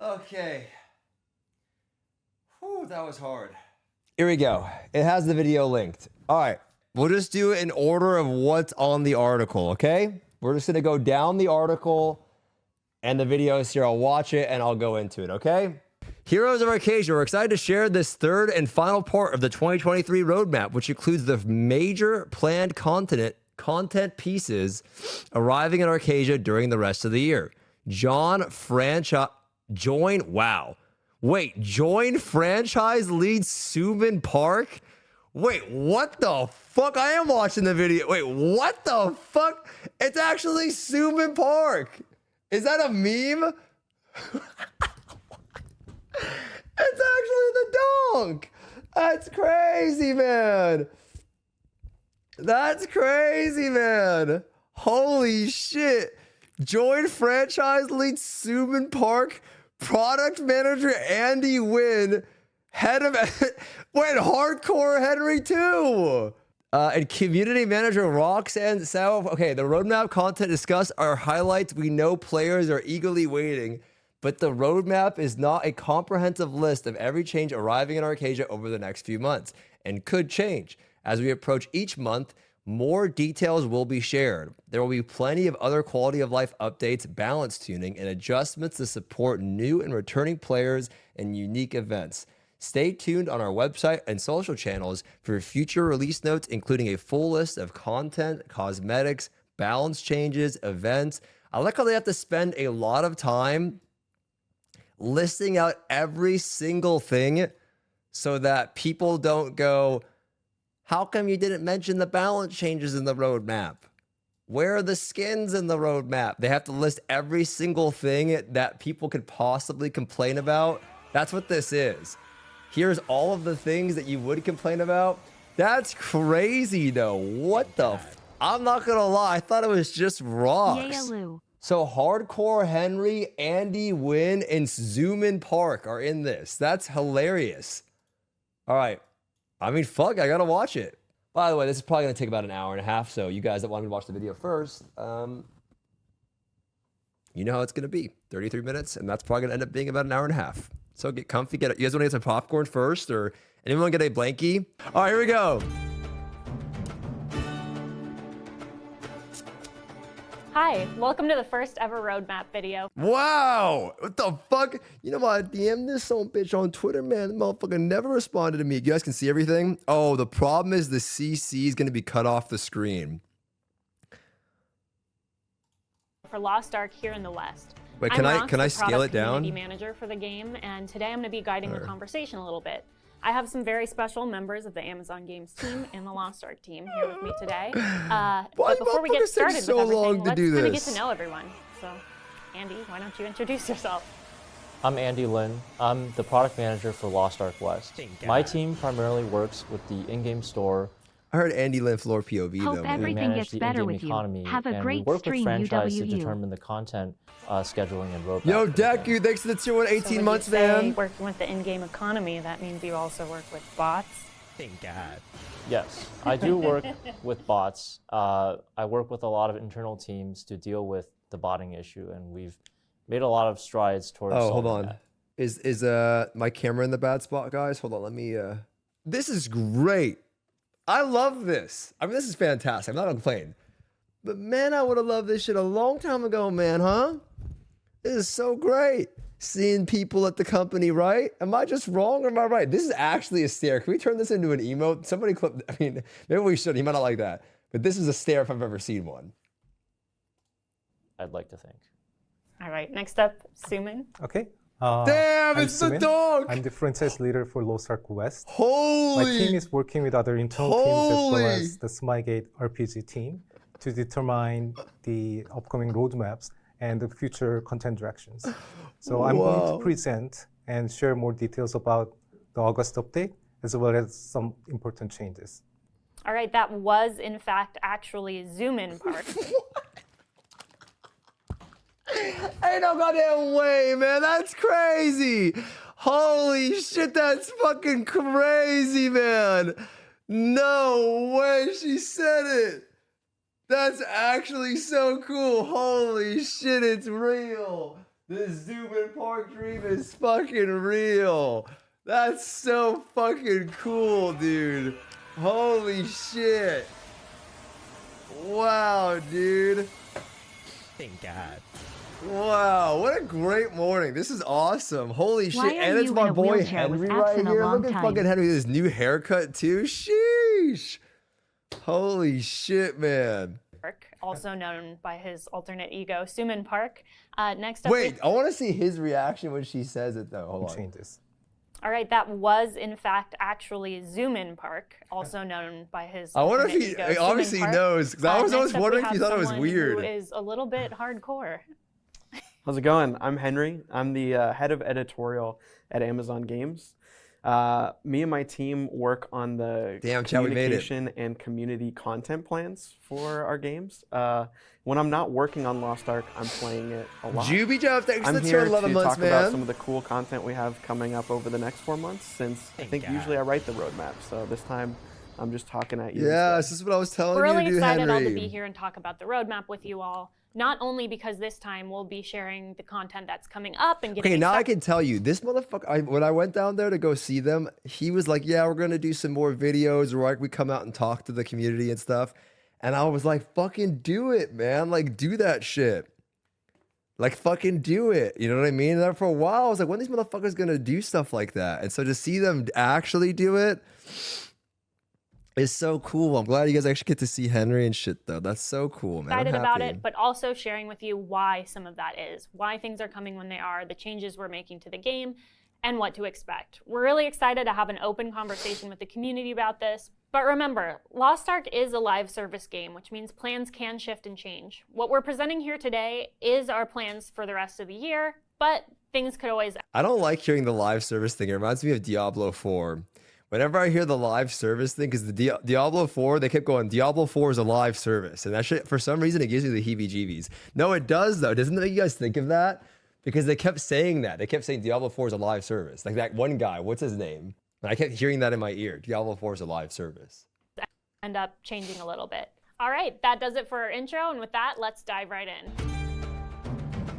Okay. Whew, that was hard. Here we go. It has the video linked. All right. We'll just do it in order of what's on the article, okay? We're just going to go down the article and the videos here. I'll watch it and I'll go into it, okay? Heroes of Arcadia, we're excited to share this third and final part of the 2023 roadmap, which includes the major planned content pieces arriving in Arcadia during the rest of the year. Join franchise lead Suman Park? Wait, what the fuck? I am watching the video. Wait, what the fuck? It's actually Suman Park. Is that a meme? It's actually the donk. That's crazy, man. That's crazy, man. Holy shit. Join franchise lead Suman Park, product manager Andy Wynn, head of Hardcore Henry too. And community manager Roxanne South. Okay, the roadmap content discussed are highlights we know players are eagerly waiting, but the roadmap is not a comprehensive list of every change arriving in Arcadia over the next few months, and could change. As we approach each month, more details will be shared. There will be plenty of other quality of life updates, balance tuning, and adjustments to support new and returning players and unique events. Stay tuned on our website and social channels for future release notes, including a full list of content, cosmetics, balance changes, events. I like how they have to spend a lot of time listing out every single thing so that people don't go, how come you didn't mention the balance changes in the roadmap? Where are the skins in the roadmap? They have to list every single thing that people could possibly complain about. That's what this is. Here's all of the things that you would complain about. That's crazy, though. What the I'm not gonna lie. I thought it was just rocks. So Hardcore Henry, Andy Wynn, and Zoomin Park are in this. That's hilarious. All right. I mean, fuck, I gotta watch it. By the way, this is probably gonna take about an hour and a half, so you guys that want me to watch the video first, you know how it's gonna be. 33 minutes, and that's probably gonna end up being about an hour and a half. So get comfy, you guys wanna get some popcorn first, or anyone get a blankie? All right, here we go. Hi, welcome to the first ever roadmap video. Wow, what the fuck? You know what? I DM'd this son bitch on Twitter, man. The motherfucker never responded to me. You guys can see everything? Oh, the problem is the CC is gonna be cut off the screen. For Lost Ark here in the West. Wait, can I scale it down? I'm the community manager for the game, and today I'm going to be guiding the conversation a little bit. I have some very special members of the Amazon Games team and the Lost Ark team here with me today. But before we get started with everything, let's kind of get to know everyone. So, Andy, why don't you introduce yourself? I'm Andy Lin. I'm the product manager for Lost Ark West. My team primarily works with the in-game store. I heard Andy Lin floor POV though. Hope everything gets better with you. Have a great stream, franchise to determine the content scheduling and roadmap. Yo, Deku, thanks for the tier 1 18 months, man. Working with the in-game economy, that means you also work with bots? Thank God. Yes, I do work with bots. I work with a lot of internal teams to deal with the botting issue, and we've made a lot of strides towards solving hold on. that. Is my camera in the bad spot, guys? Hold on, let me This is great. I love this. I mean, this is fantastic. I'm not gonna complain. But man, I would have loved this shit a long time ago, man, huh? This is so great. Seeing people at the company, right? Am I just wrong or am I right? This is actually a stare. Can we turn this into an emote? Somebody clip, I mean, maybe we should. You might not like that. But this is a stare if I've ever seen one. I'd like to think. All right, next up, Suman. Okay. Damn, it's the dog! I'm the franchise leader for Lost Ark West. Holy! My team is working with other internal teams as well as the Smygate RPG team to determine the upcoming roadmaps and the future content directions. So I'm going to present and share more details about the August update as well as some important changes. All right, that was in fact actually Zoomin Park. Ain't no goddamn way, man. That's crazy. Holy shit, that's fucking crazy, man. No way she said it. That's actually so cool. Holy shit, it's real. The Zubin Park dream is fucking real. That's so fucking cool, dude. Holy shit. Wow, dude. Thank God. Wow, what a great morning. This is awesome. Holy shit. And it's my boy Henry right here. Look at fucking Henry with his new haircut too. Sheesh. Holy shit, man. Also known by his alternate ego, Suman Park. Next up. Wait, I want to see his reaction when she says it though. Hold on. Changes. All right, that was in fact actually Zoomin Park, also known by his. I wonder if he obviously knows, because I was always wondering if he thought it was weird. Who is a little bit hardcore. How's it going? I'm Henry. I'm the head of editorial at Amazon Games. Me and my team work on the communication and community content plans for our games. When I'm not working on Lost Ark, I'm playing it a lot. Juby Job, thanks I'm for the here 11 to months, talk about some of the cool content we have coming up over the next 4 months, since I think usually I write the roadmap. So this time I'm just talking at you. Yeah, this is what I was telling We're you to really do, excited all to Henry. be here and talk about the roadmap with you all. Not only because this time we'll be sharing the content that's coming up and getting. Okay, now I can tell you, this motherfucker, when I went down there to go see them, he was like, yeah, we're going to do some more videos where we come out and talk to the community and stuff. And I was like, fucking do it, man. Like, do that shit. Like, fucking do it. You know what I mean? And then for a while, I was like, when are these motherfuckers going to do stuff like that? And so to see them actually do it is so cool. I'm glad you guys actually get to see Henry and shit, though. That's so cool, man. Excited about it, but also sharing with you why some of that is, why things are coming when they are, the changes we're making to the game, and what to expect. We're really excited to have an open conversation with the community about this. But remember, Lost Ark is a live service game, which means plans can shift and change. What we're presenting here today is our plans for the rest of the year, but things could always. I don't like hearing the live service thing. It reminds me of Diablo 4. Whenever I hear the live service thing, because the Diablo 4, they kept going, Diablo 4 is a live service. And that shit, for some reason, it gives me the heebie-jeebies. No, it does, though. Doesn't it make you guys think of that? Because they kept saying that. They kept saying Diablo 4 is a live service. Like that one guy, what's his name? And I kept hearing that in my ear. Diablo 4 is a live service. End up changing a little bit. All right, that does it for our intro. And with that, let's dive right in.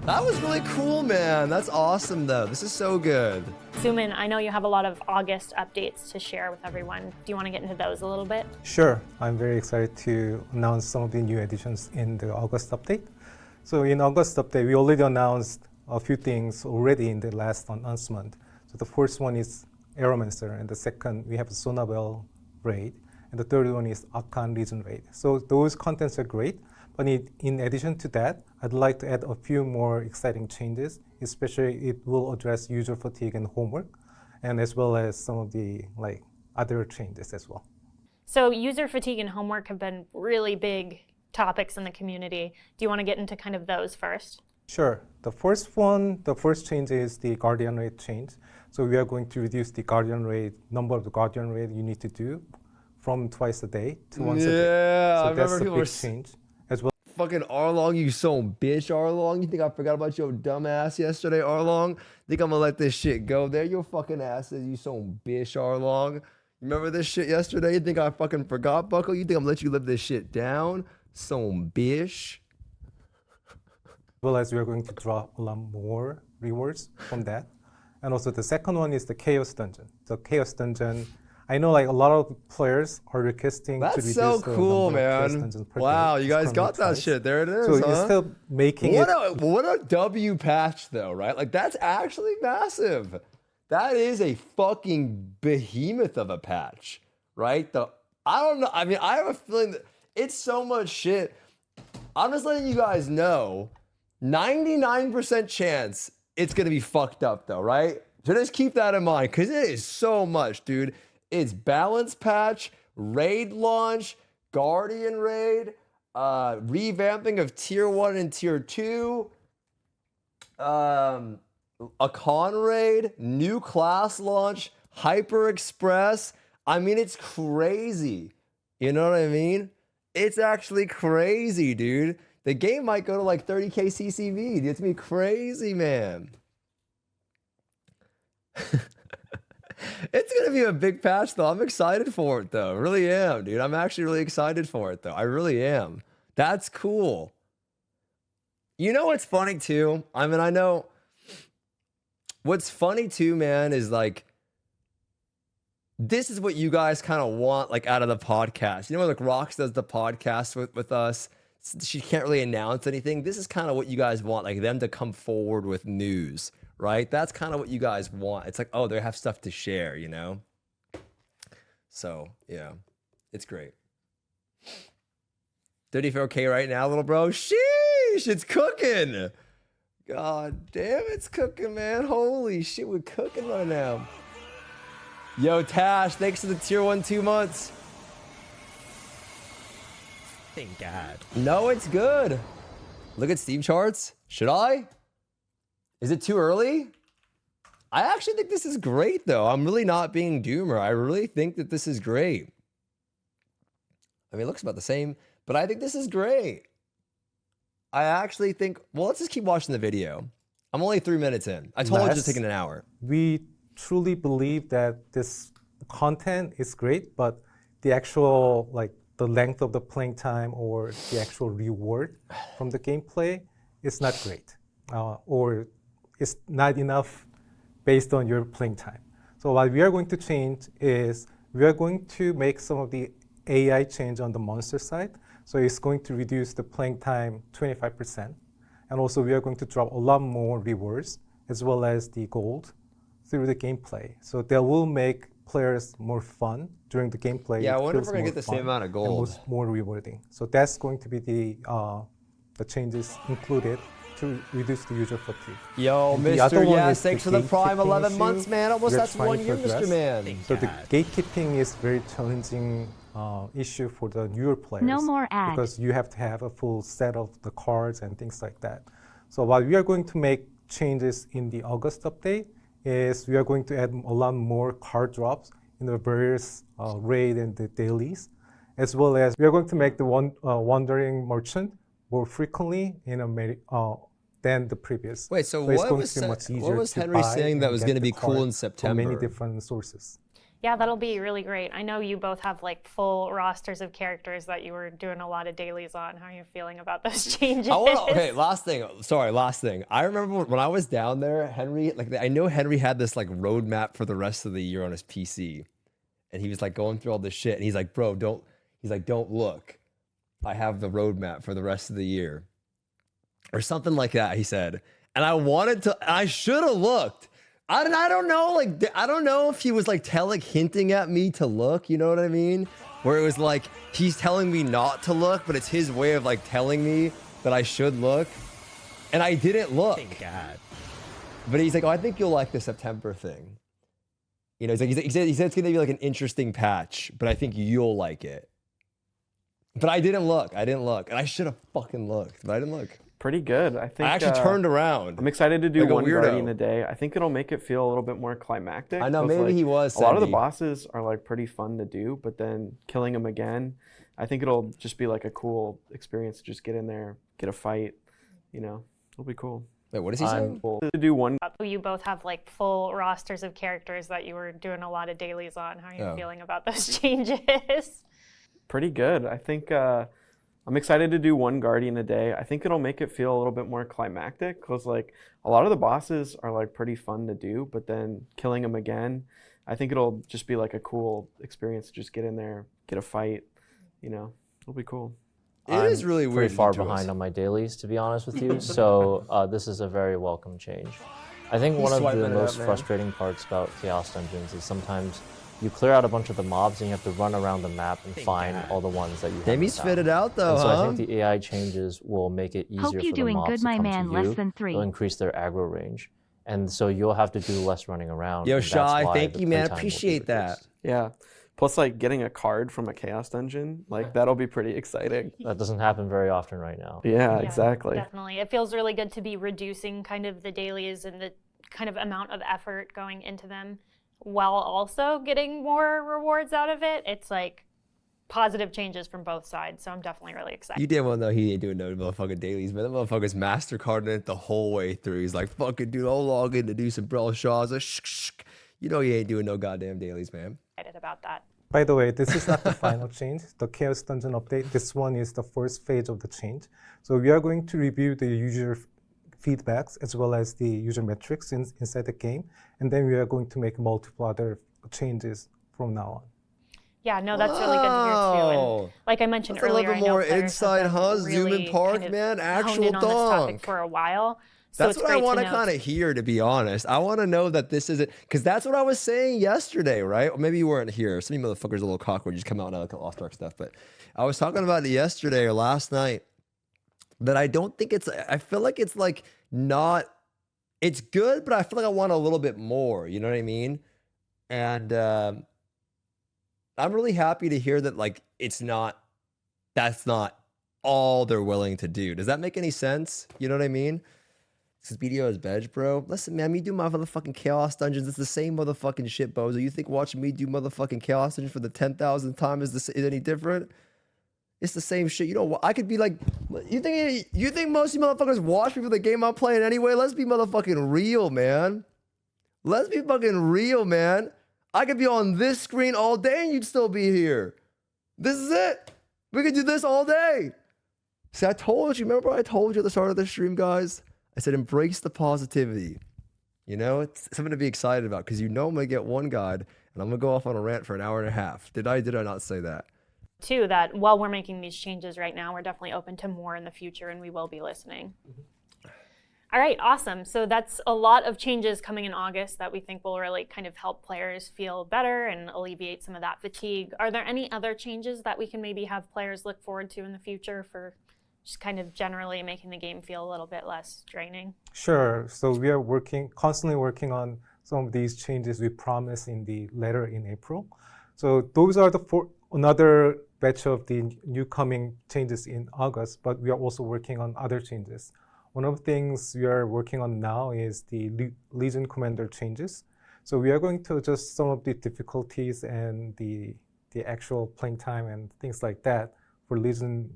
That was really cool, man. That's awesome, though. This is so good. Suman, I know you have a lot of August updates to share with everyone. Do you want to get into those a little bit? Sure. I'm very excited to announce some of the new additions in the August update. So in August update, we already announced a few things already in the last announcement. So the first one is Aeromancer, and the second we have Sonabel Raid, and the third one is Akkan Raid. So those contents are great, but in addition to that, I'd like to add a few more exciting changes, especially it will address user fatigue and homework, and as well as some of the other changes as well. So user fatigue and homework have been really big topics in the community. Do you want to get into kind of those first? Sure. The first change is the Guardian Raid change. So we are going to reduce the Guardian Raid, number of the Guardian Raid you need to do from twice a day to once a day. Yeah, so I that's remember a big change as well. Fucking Arlong, you son bitch, Arlong. You think I forgot about your dumb ass yesterday, Arlong? Think I'm gonna let this shit go? There your fucking asses, you son bitch, Arlong. You remember this shit yesterday? You think I fucking forgot, Buckle? You think I'm gonna let you live this shit down? Son bitch. Well, as we are going to drop a lot more rewards from that. And also the second one is the Chaos Dungeon. The Chaos Dungeon, I know a lot of players are requesting to reduce so the cool, number of Chaos man. Dungeons per Wow, day. you guys got that shit. There it is, So huh? instead of making what a W patch though, right? Like that's actually massive. That is a fucking behemoth of a patch, right? I don't know. I mean, I have a feeling that it's so much shit. I'm just letting you guys know, 99% chance it's gonna be fucked up though, right? So just keep that in mind, because it is so much, dude. It's balance patch, raid launch, Guardian Raid, revamping of Tier 1 and Tier 2, Akkan Raid, new class launch, Hyper Express. I mean, it's crazy. You know what I mean? It's actually crazy, dude. The game might go to like 30K CCV. It's gonna be crazy, man. It's gonna be a big patch, though. I'm excited for it, though. I really am, dude. I'm actually really excited for it, though. I really am. That's cool. You know what's funny, too? I mean, I know What's funny too, man, is like, this is what you guys kind of want, like, out of the podcast. You know, when like Rox does the podcast with us, she can't really announce anything. This is kind of what you guys want, like them to come forward with news, right? That's kind of what you guys want. It's like, oh, they have stuff to share, you know? So, yeah, it's great. 34K right now, little bro. Sheesh, it's cooking. God damn, it's cooking, man. Holy shit, we're cooking right now. Yo, Tash, thanks for the tier 1 2 months. Thank God. No, it's good. Look at Steam charts. Should I? Is it too early? I actually think this is great, though. I'm really not being doomer. I really think that this is great. I mean, it looks about the same, but I think this is great. I actually think, well, let's just keep watching the video. I'm only 3 minutes in. I told you it's just taking an hour. We truly believe that this content is great, but the actual, like, the length of the playing time or the actual reward from the gameplay is not great, or it's not enough based on your playing time. So what we are going to change is we are going to make some of the AI change on the monster side. So it's going to reduce the playing time 25%. And also we are going to drop a lot more rewards as well as the gold through the gameplay. So that will make players more fun during the gameplay. Yeah, I wonder if we're gonna get the same amount of gold. And more rewarding. So that's going to be the changes included to reduce the user fatigue. Yo, Mr. Yes, thanks for the prime 11 months, man. Almost that's 1 year, Mr. Man. So the gatekeeping is very challenging issue for the newer players. No more ads. Because you have to have a full set of the cards and things like that. So while we are going to make changes in the August update, is we are going to add a lot more card drops in the various raid and the dailies, as well as we are going to make the wandering merchant more frequently than the previous. Wait, so what was Henry saying that was going to be cool in September? From many different sources. Yeah, that'll be really great. I know you both have like full rosters of characters that you were doing a lot of dailies on. How are you feeling about those changes? Okay, last thing. I remember when I was down there, Henry, like I know Henry had this like roadmap for the rest of the year on his PC. And he was like going through all this shit. And he's like, bro, don't look. I have the roadmap for the rest of the year. Or something like that, he said. And I should have looked. I don't know, like, I don't know if he was like hinting at me to look, you know what I mean? Where it was like, he's telling me not to look, but it's his way of like telling me that I should look. And I didn't look. Thank God. But he's like, oh, I think you'll like the September thing. You know, he said it's gonna be like an interesting patch, but I think you'll like it. But I didn't look. And I should have fucking looked, but I didn't look. Pretty good. I think I actually turned around. I'm excited to do like one Guardian a day. I think it'll make it feel a little bit more climactic. I know, maybe like, he was. A lot of the bosses are like pretty fun to do, but then killing them again, I think it'll just be like a cool experience to just get in there, get a fight. You know, it'll be cool. Wait, what is he saying? To do one. You both have like full rosters of characters that you were doing a lot of dailies on. How are you feeling about those changes? Pretty good. I think I'm excited to do one Guardian a day. I think it'll make it feel a little bit more climactic because like a lot of the bosses are like pretty fun to do, but then killing them again, I think it'll just be like a cool experience to just get in there, get a fight. You know, it'll be cool. It is really weird. Pretty far behind on my dailies, to be honest with you. So this is a very welcome change. I think one of the most frustrating parts about Chaos Dungeons is sometimes you clear out a bunch of the mobs and you have to run around the map and find all the ones that you have. Demi's fitted out though, and so I think the AI changes will make it easier for the mobs to come to you. They'll increase their aggro range. And so you'll have to do less running around. Yo, Shy, thank you, man. Appreciate that. Yeah. Plus, like, getting a card from a Chaos Dungeon, like, that'll be pretty exciting. That doesn't happen very often right now. Yeah, exactly. Definitely. It feels really good to be reducing kind of the dailies and the kind of amount of effort going into them while also getting more rewards out of it. It's like positive changes from both sides, so I'm definitely really excited. You did one though, he ain't doing no motherfucking dailies, man. That motherfucker's MasterCarding it the whole way through. He's like, fucking dude, I'll log in to do some brawl shaws. You know he ain't doing no goddamn dailies, man. Excited about that. By the way, this is not the final change. The Chaos Dungeon update, this one is the first phase of the change. So we are going to review the user feedbacks as well as the user metrics inside the game. And then we are going to make multiple other changes from now on. Yeah, no, that's really good to hear too. And like I mentioned earlier, a little bit more inside, huh? Zoom in Park, kind of man. Actual honed in on this topic dunk. for a while. So That's what I want to kind of hear, to be honest. I want to know that this isn't, because that's what I was saying yesterday, right? Or maybe you weren't here. Some of you motherfuckers are a little cockroaches come out and look at Lost Ark stuff. But I was talking about it yesterday or last night that I don't think it's, I feel like it's like not, it's good, but I feel like I want a little bit more. You know what I mean? And I'm really happy to hear that, like, it's not, that's not all they're willing to do. Does that make any sense? You know what I mean? This BDO is veg, bro. Listen, man, me do my motherfucking Chaos Dungeons. It's the same motherfucking shit, Bozo. You think watching me do motherfucking Chaos Dungeons for the 10,000th time is any different? It's the same shit. You know, I could be like, you think most of you motherfuckers watch me for the game I'm playing anyway? Let's be motherfucking real, man. Let's be fucking real, man. I could be on this screen all day and you'd still be here. This is it. We could do this all day. See, I told you. Remember I told you at the start of the stream, guys? I said, embrace the positivity. You know, it's something to be excited about because you know I'm going to get one guide and I'm going to go off on a rant for an hour and a half. Did I not say that? Too, that while we're making these changes right now, we're definitely open to more in the future and we will be listening. Mm-hmm. All right, awesome. So that's a lot of changes coming in August that we think will really kind of help players feel better and alleviate some of that fatigue. Are there any other changes that we can maybe have players look forward to in the future for just kind of generally making the game feel a little bit less draining? Sure. So we are constantly working on some of these changes we promised in the letter in April. So those are another batch of the new coming changes in August, but we are also working on other changes. One of the things we are working on now is the Legion Commander changes. So we are going to adjust some of the difficulties and the actual playing time and things like that for Legion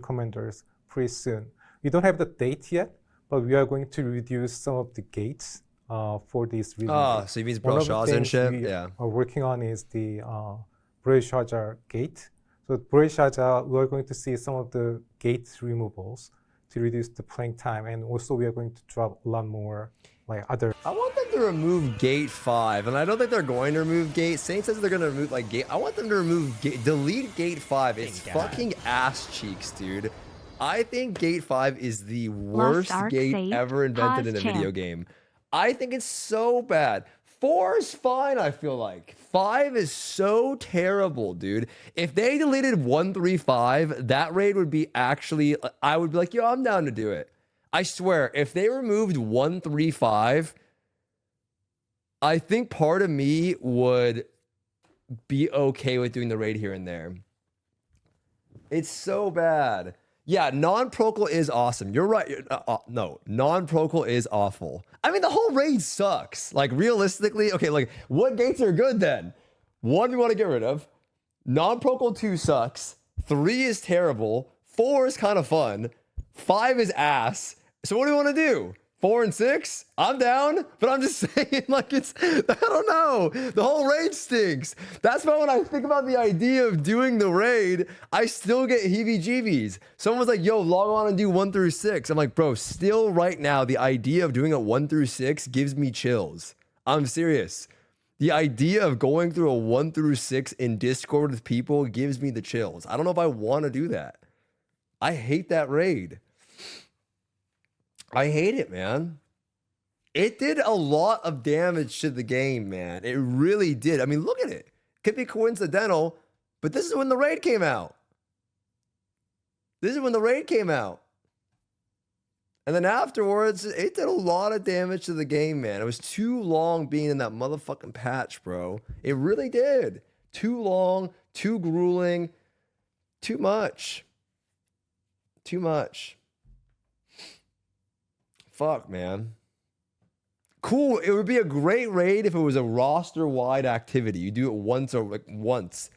commanders pretty soon. We don't have the date yet, but we are going to reduce some of the gates for these reasons. Oh, so you mean Broshaza and shit? Yeah. Are working on is the Broshaza gate. So Broshaza, we are going to see some of the gate removals to reduce the playing time, and also we are going to drop a lot more like other. I want them to remove gate 5, and I don't think they're going to remove gate. Saint says they're going to remove like gate. I want them to remove delete gate 5. It's fucking ass cheeks, dude. I think gate 5 is the worst gate ever invented in a video game. I think it's so bad. 4 is fine, I feel like. 5 is so terrible, dude. If they deleted 135, that raid would be actually, I would be like, yo, I'm down to do it. I swear, if they removed 135, I think part of me would be okay with doing the raid here and there. It's so bad. Yeah, non-procal is awesome. You're right. No, non-procal is awful. I mean, the whole raid sucks. Like, realistically, okay, like, what gates are good then? 1 we want to get rid of. Non-procal 2 sucks. 3 is terrible. 4 is kind of fun. 5 is ass. So what do we want to do? 4 and 6? I'm down, but I'm just saying, like, it's, I don't know. The whole raid stinks. That's why when I think about the idea of doing the raid, I still get heebie-jeebies. Someone's like, yo, log on and do 1 through 6. I'm like, bro, still right now, the idea of doing a 1 through 6 gives me chills. I'm serious. The idea of going through a 1 through 6 in Discord with people gives me the chills. I don't know if I want to do that. I hate that raid. I hate it, man. It did a lot of damage to the game, man. It really did. I mean, look at it. Could be coincidental, but this is when the raid came out. This is when the raid came out. And then afterwards, it did a lot of damage to the game, man. It was too long being in that motherfucking patch, bro. It really did. Too long, too grueling, too much. Too much. Fuck, man. Cool. It would be a great raid if it was a roster-wide activity. You do it once or like once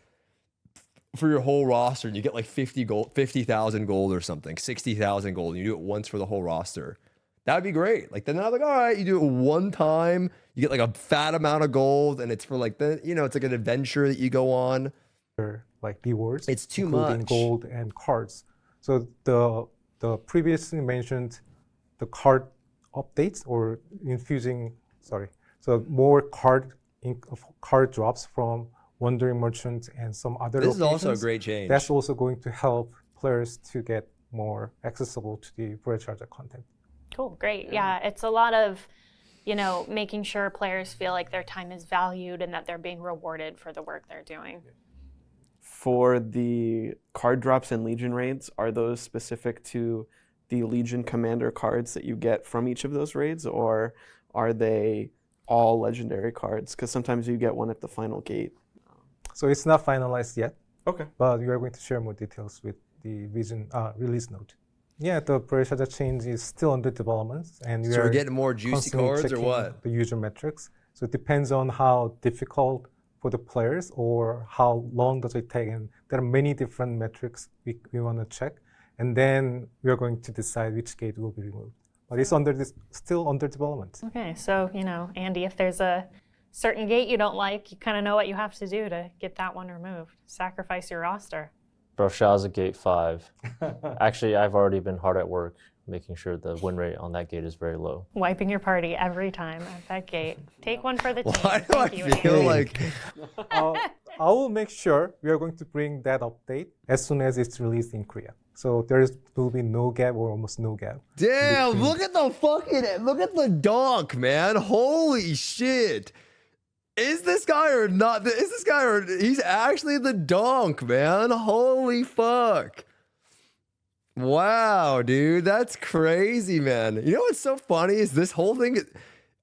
for your whole roster, and you get like 50,000 gold or something, 60,000 gold, and you do it once for the whole roster. That'd be great. Like then I'm like, all right, you do it one time, you get like a fat amount of gold, and it's for like the, you know, it's like an adventure that you go on. Like rewards. It's too including much. Gold and cards. So the previously mentioned the card updates or infusing, so more card drops from Wandering Merchant and some other locations. This is also a great change. That's also going to help players to get more accessible to the Pleccia content. Cool, great. Yeah, it's a lot of, making sure players feel like their time is valued and that they're being rewarded for the work they're doing. For the card drops and Legion raids, are those specific to the Legion Commander cards that you get from each of those raids, or are they all legendary cards? Because sometimes you get one at the final gate. So it's not finalized yet. Okay. But we are going to share more details with the release note. Yeah, the Pleccia change is still under development, and we're getting more juicy cards or what? The user metrics. So it depends on how difficult for the players or how long does it take. And there are many different metrics we want to check, and then we are going to decide which gate will be removed. But it's still under development. Okay, so Andy, if there's a certain gate you don't like, you kind of know what you have to do to get that one removed. Sacrifice your roster. Bro, Shao's at gate 5. Actually, I've already been hard at work making sure the win rate on that gate is very low. Wiping your party every time at that gate. Take one for the team. Why do Thank I feel like... I will make sure we are going to bring that update as soon as it's released in Korea. So there will be no gap or almost no gap. Damn, look at the donk, man. Holy shit. Is this guy or not? He's actually the donk, man. Holy fuck. Wow, dude. That's crazy, man. You know what's so funny is this whole thing.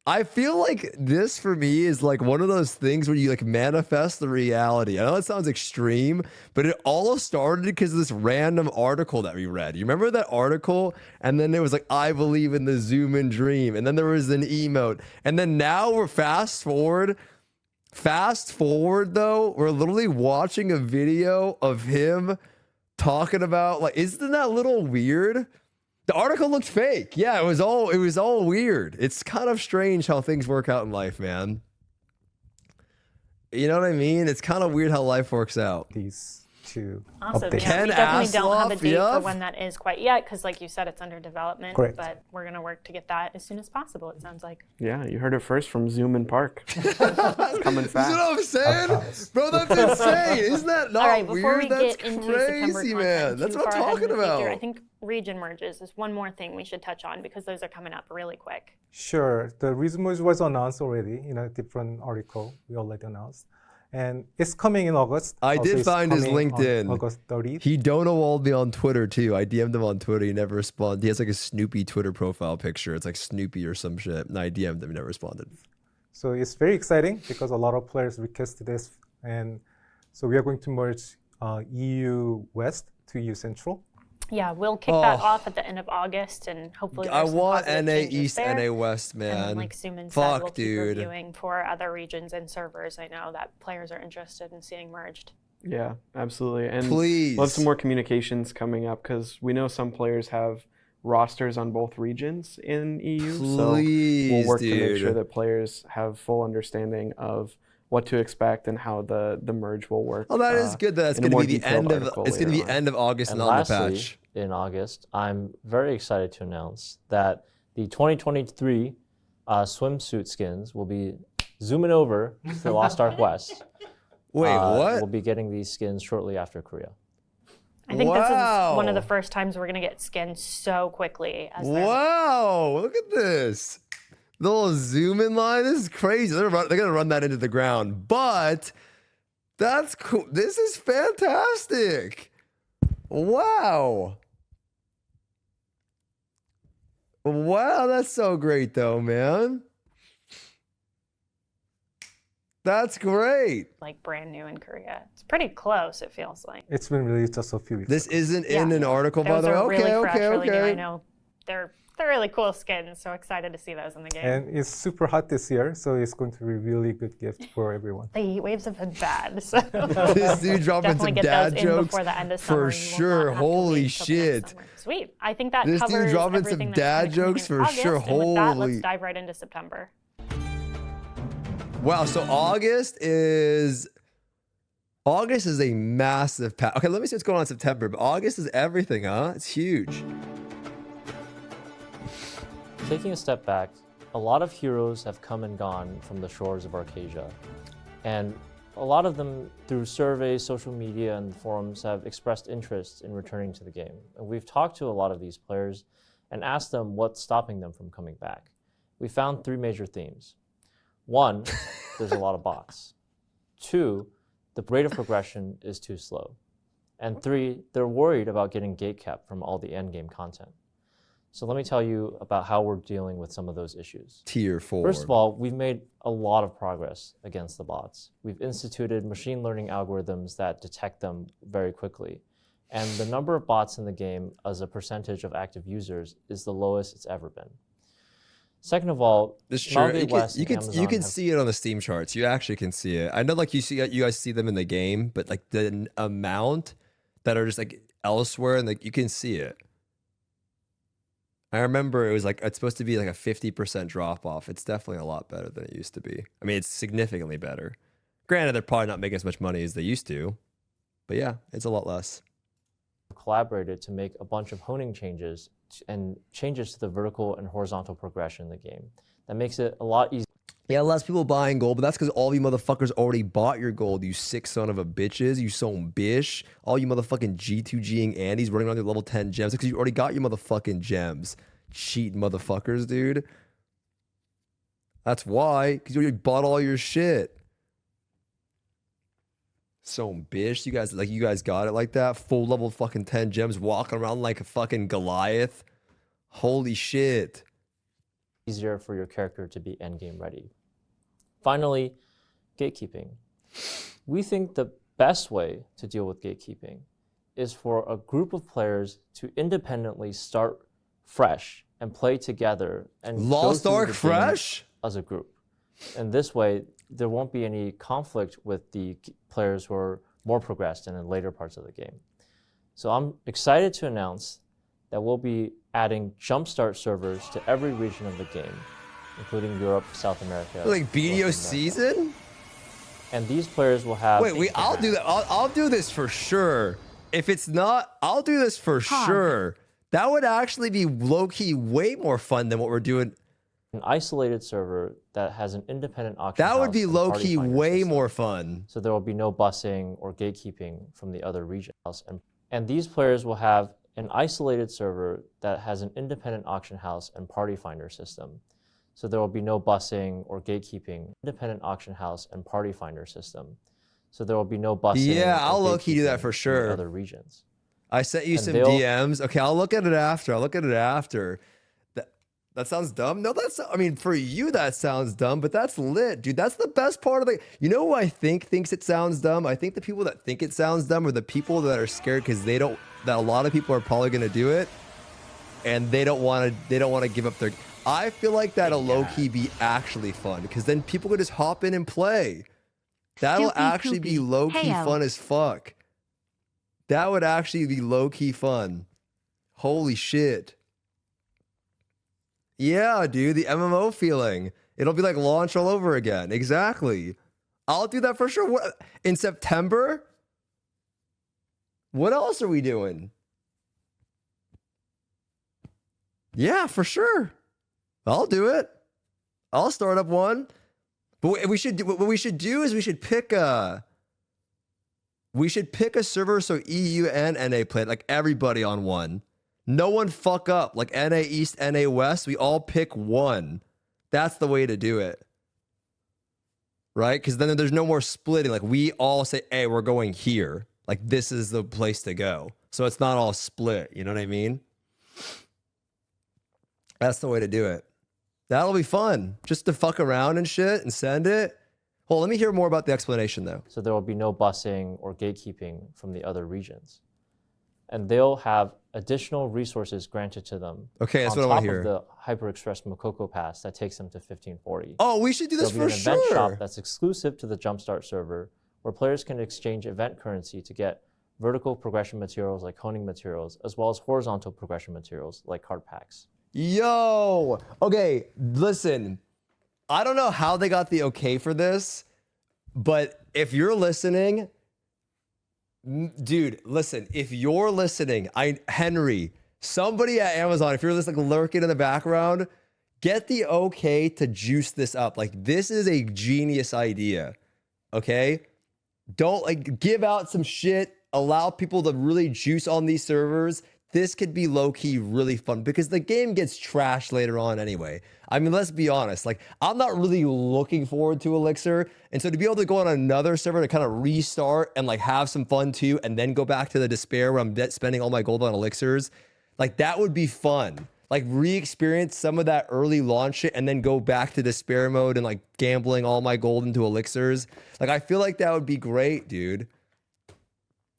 I feel like this for me is like one of those things where you like manifest the reality. I know it sounds extreme, but it all started because of this random article that we read. You remember that article? And then it was like, I believe in the Zoom and dream. And then there was an emote. And then now we're fast forward though, we're literally watching a video of him talking about, like, isn't that a little weird? The article looked fake. Yeah, it was all weird. It's kind of strange how things work out in life, man. You know what I mean? It's kind of weird how life works out. These two awesome. updates. Yeah, we definitely don't have a date for when that is quite yet, because like you said, it's under development. Correct. But we're going to work to get that as soon as possible, it sounds like. Yeah, you heard it first from Zoom and Park. It's coming fast. You know what I'm saying? Bro, that's insane. Isn't that not All right, before weird? we That's get into crazy, September man. content, That's too what I'm far ahead in talking the about. future, I think region merges is one more thing we should touch on because those are coming up really quick. Sure. The region merge was announced already in a different article we already announced. And it's coming in August. I did find his LinkedIn. August 30th. He donawalled me on Twitter too. I DM'd him on Twitter. He never responded. He has like a Snoopy Twitter profile picture. It's like Snoopy or some shit. And I DM'd him. He never responded. So it's very exciting because a lot of players requested this. And so we are going to merge EU West to EU Central. Yeah, we'll kick that off at the end of August, and hopefully I want NA East, there. NA West, man. And then, like Suman said, Fuck, we'll keep dude. reviewing for other regions and servers. I know that players are interested in seeing merged. Yeah, absolutely. And please, we'll have some more communications coming up because we know some players have rosters on both regions in EU. Please, so we'll work dude. to make sure that players have full understanding of what to expect and how the merge will work. Oh, that is good. That's going to be the end of end of August and on the patch. In August, I'm very excited to announce that the 2023 swimsuit skins will be zooming over to the Lost Ark West. Wait, what? We'll be getting these skins shortly after Korea. I think this is one of the first times we're going to get skins so quickly. Wow, look at this. The little zoom in line, this is crazy. They're going to run that into the ground, but that's cool. This is fantastic. Wow. Wow, that's so great though, man. That's great. Like brand new in Korea. It's pretty close, it feels like. It's been released just a few weeks This ago. isn't in an article, by the way. Those are really fresh, really new. Okay. I know they're really cool skins, so excited to see those in the game. And it's super hot this year, so it's going to be a really good gift for everyone. The heat waves have been bad, so This dude dropping some dad jokes before the end of summer, for sure. Holy shit. Sweet. I think that This covers dude dropping some everything that's dad gonna come in jokes for August, sure. And with that, let's Holy. dive right into September. Wow, so August is a massive patch. Okay, let me see what's going on in September. But August is everything, huh? It's huge. Taking a step back, a lot of heroes have come and gone from the shores of Arcasia, and a lot of them, through surveys, social media, and forums, have expressed interest in returning to the game. And we've talked to a lot of these players and asked them what's stopping them from coming back. We found 3 major themes. 1, there's a lot of bots. 2, the rate of progression is too slow. And 3, they're worried about getting gatekept from all the endgame content. So let me tell you about how we're dealing with some of those issues. Tier 4. First of all, we've made a lot of progress against the bots. We've instituted machine learning algorithms that detect them very quickly. And the number of bots in the game as a percentage of active users is the lowest it's ever been. Second of all, you can see it on the Steam charts. You actually can see it. I know, like, you guys see them in the game, but like the amount that are just like elsewhere, and like you can see it. I remember it was like, it's supposed to be like a 50% drop off. It's definitely a lot better than it used to be. I mean, it's significantly better. Granted, they're probably not making as much money as they used to, but yeah, it's a lot less. Collaborated to make a bunch of honing changes and changes to the vertical and horizontal progression in the game. That makes it a lot easier. Yeah, less people buying gold, but that's because all of you motherfuckers already bought your gold, you sick son of a bitches, you son bish. All you motherfucking G2Ging Andes running around your level 10 gems because you already got your motherfucking gems. Cheating motherfuckers, dude. That's why, because you already bought all your shit. Son bish, you guys got it like that? Full level fucking 10 gems, walking around like a fucking Goliath. Holy shit. Easier for your character to be endgame ready. Finally, gatekeeping. We think the best way to deal with gatekeeping is for a group of players to independently start fresh and play together and Lost Ark fresh as a group. And this way, there won't be any conflict with the players who are more progressed and in later parts of the game. So I'm excited to announce that we'll be adding jumpstart servers to every region of the game, including Europe, South America. Like BDO season? And these players will have... Wait, I'll do that. I'll do this for sure. If it's not, I'll do this for sure. That would actually be low-key way more fun than what we're doing. An isolated server that has an independent auction That would house be low-key way more fun. So there will be no busing or gatekeeping from the other regions. And these players will have an isolated server that has an independent auction house and party finder system. So there will be no busing or gatekeeping. Independent auction house and party finder system. So there will be no busing. Yeah, I'll low-key do that for sure. Other regions. I sent you some DMs. Okay, I'll look at it after. That sounds dumb. No, I mean, for you that sounds dumb, but that's lit, dude. That's the best part of the. You know who I think thinks it sounds dumb? I think the people that think it sounds dumb are the people that are scared because they don't. That a lot of people are probably gonna do it, and they don't want to give up their. I feel like that'll low key be actually fun because then people could just hop in and play. That'll actually be low key fun as fuck. That would actually be low key fun. Holy shit. Yeah, dude, the MMO feeling. It'll be like launch all over again. Exactly. I'll do that for sure. What, in September? What else are we doing? Yeah, for sure. I'll do it. I'll start up one. But what we should do is we should pick a server so EU and NA play it, like everybody on one. No one fuck up, like NA East, NA West. We all pick one. That's the way to do it. Right? Because then there's no more splitting. Like we all say, hey, we're going here. Like this is the place to go. So it's not all split. You know what I mean? That's the way to do it. That'll be fun. Just to fuck around and shit and send it. Well, let me hear more about the explanation though. So there will be no busing or gatekeeping from the other regions. And they'll have additional resources granted to them. Okay, that's what I want to hear. On top of the HyperExpress Mokoko Pass that takes them to 1540. Oh, we should do this for sure. There'll be an event shop that's exclusive to the Jumpstart server where players can exchange event currency to get vertical progression materials like honing materials, as well as horizontal progression materials like card packs. Yo! Okay, listen. I don't know how they got the okay for this, but if you're listening... Dude, listen, if you're listening, Henry, somebody at Amazon, if you're listening, lurking in the background, get the okay to juice this up. Like, this is a genius idea, okay? Don't like give out some shit, allow people to really juice on these servers. This could be low-key really fun because the game gets trashed later on anyway. I mean, let's be honest. Like, I'm not really looking forward to Elixir. And so to be able to go on another server to kind of restart and like have some fun too, and then go back to the despair where I'm spending all my gold on Elixirs, like that would be fun. Like re-experience some of that early launch shit and then go back to despair mode and like gambling all my gold into Elixirs. Like, I feel like that would be great, dude.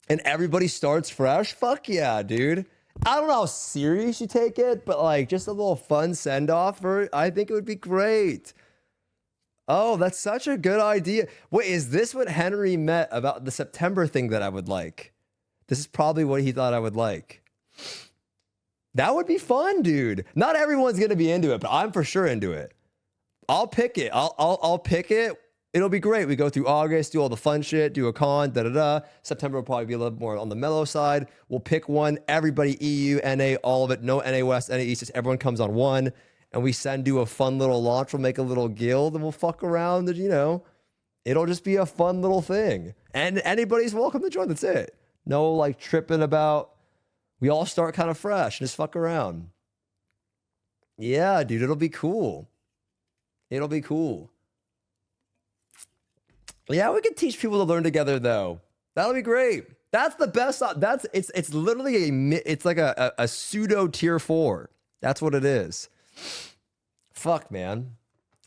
And everybody starts fresh? Fuck yeah, dude. I don't know how serious you take it, but like just a little fun send-off for it, I think it would be great. Oh, that's such a good idea. Wait, is this what Henry meant about the September thing that I would like? This is probably what he thought I would like. That would be fun, dude. Not everyone's gonna be into it, but I'm for sure into it. I'll pick it. I'll pick it. It'll be great. We go through August, do all the fun shit, do a con, da-da-da. September will probably be a little more on the mellow side. We'll pick one. Everybody, EU, NA, all of it. No NA West, NA East. Just everyone comes on one. And we do a fun little launch. We'll make a little guild and we'll fuck around. And, you know, it'll just be a fun little thing. And anybody's welcome to join. That's it. No, like, tripping about. We all start kind of fresh. Just fuck around. Yeah, dude, it'll be cool. It'll be cool. Yeah, we could teach people to learn together, though. That'll be great. That's the best. It's literally it's like a pseudo tier 4. That's what it is. Fuck, man.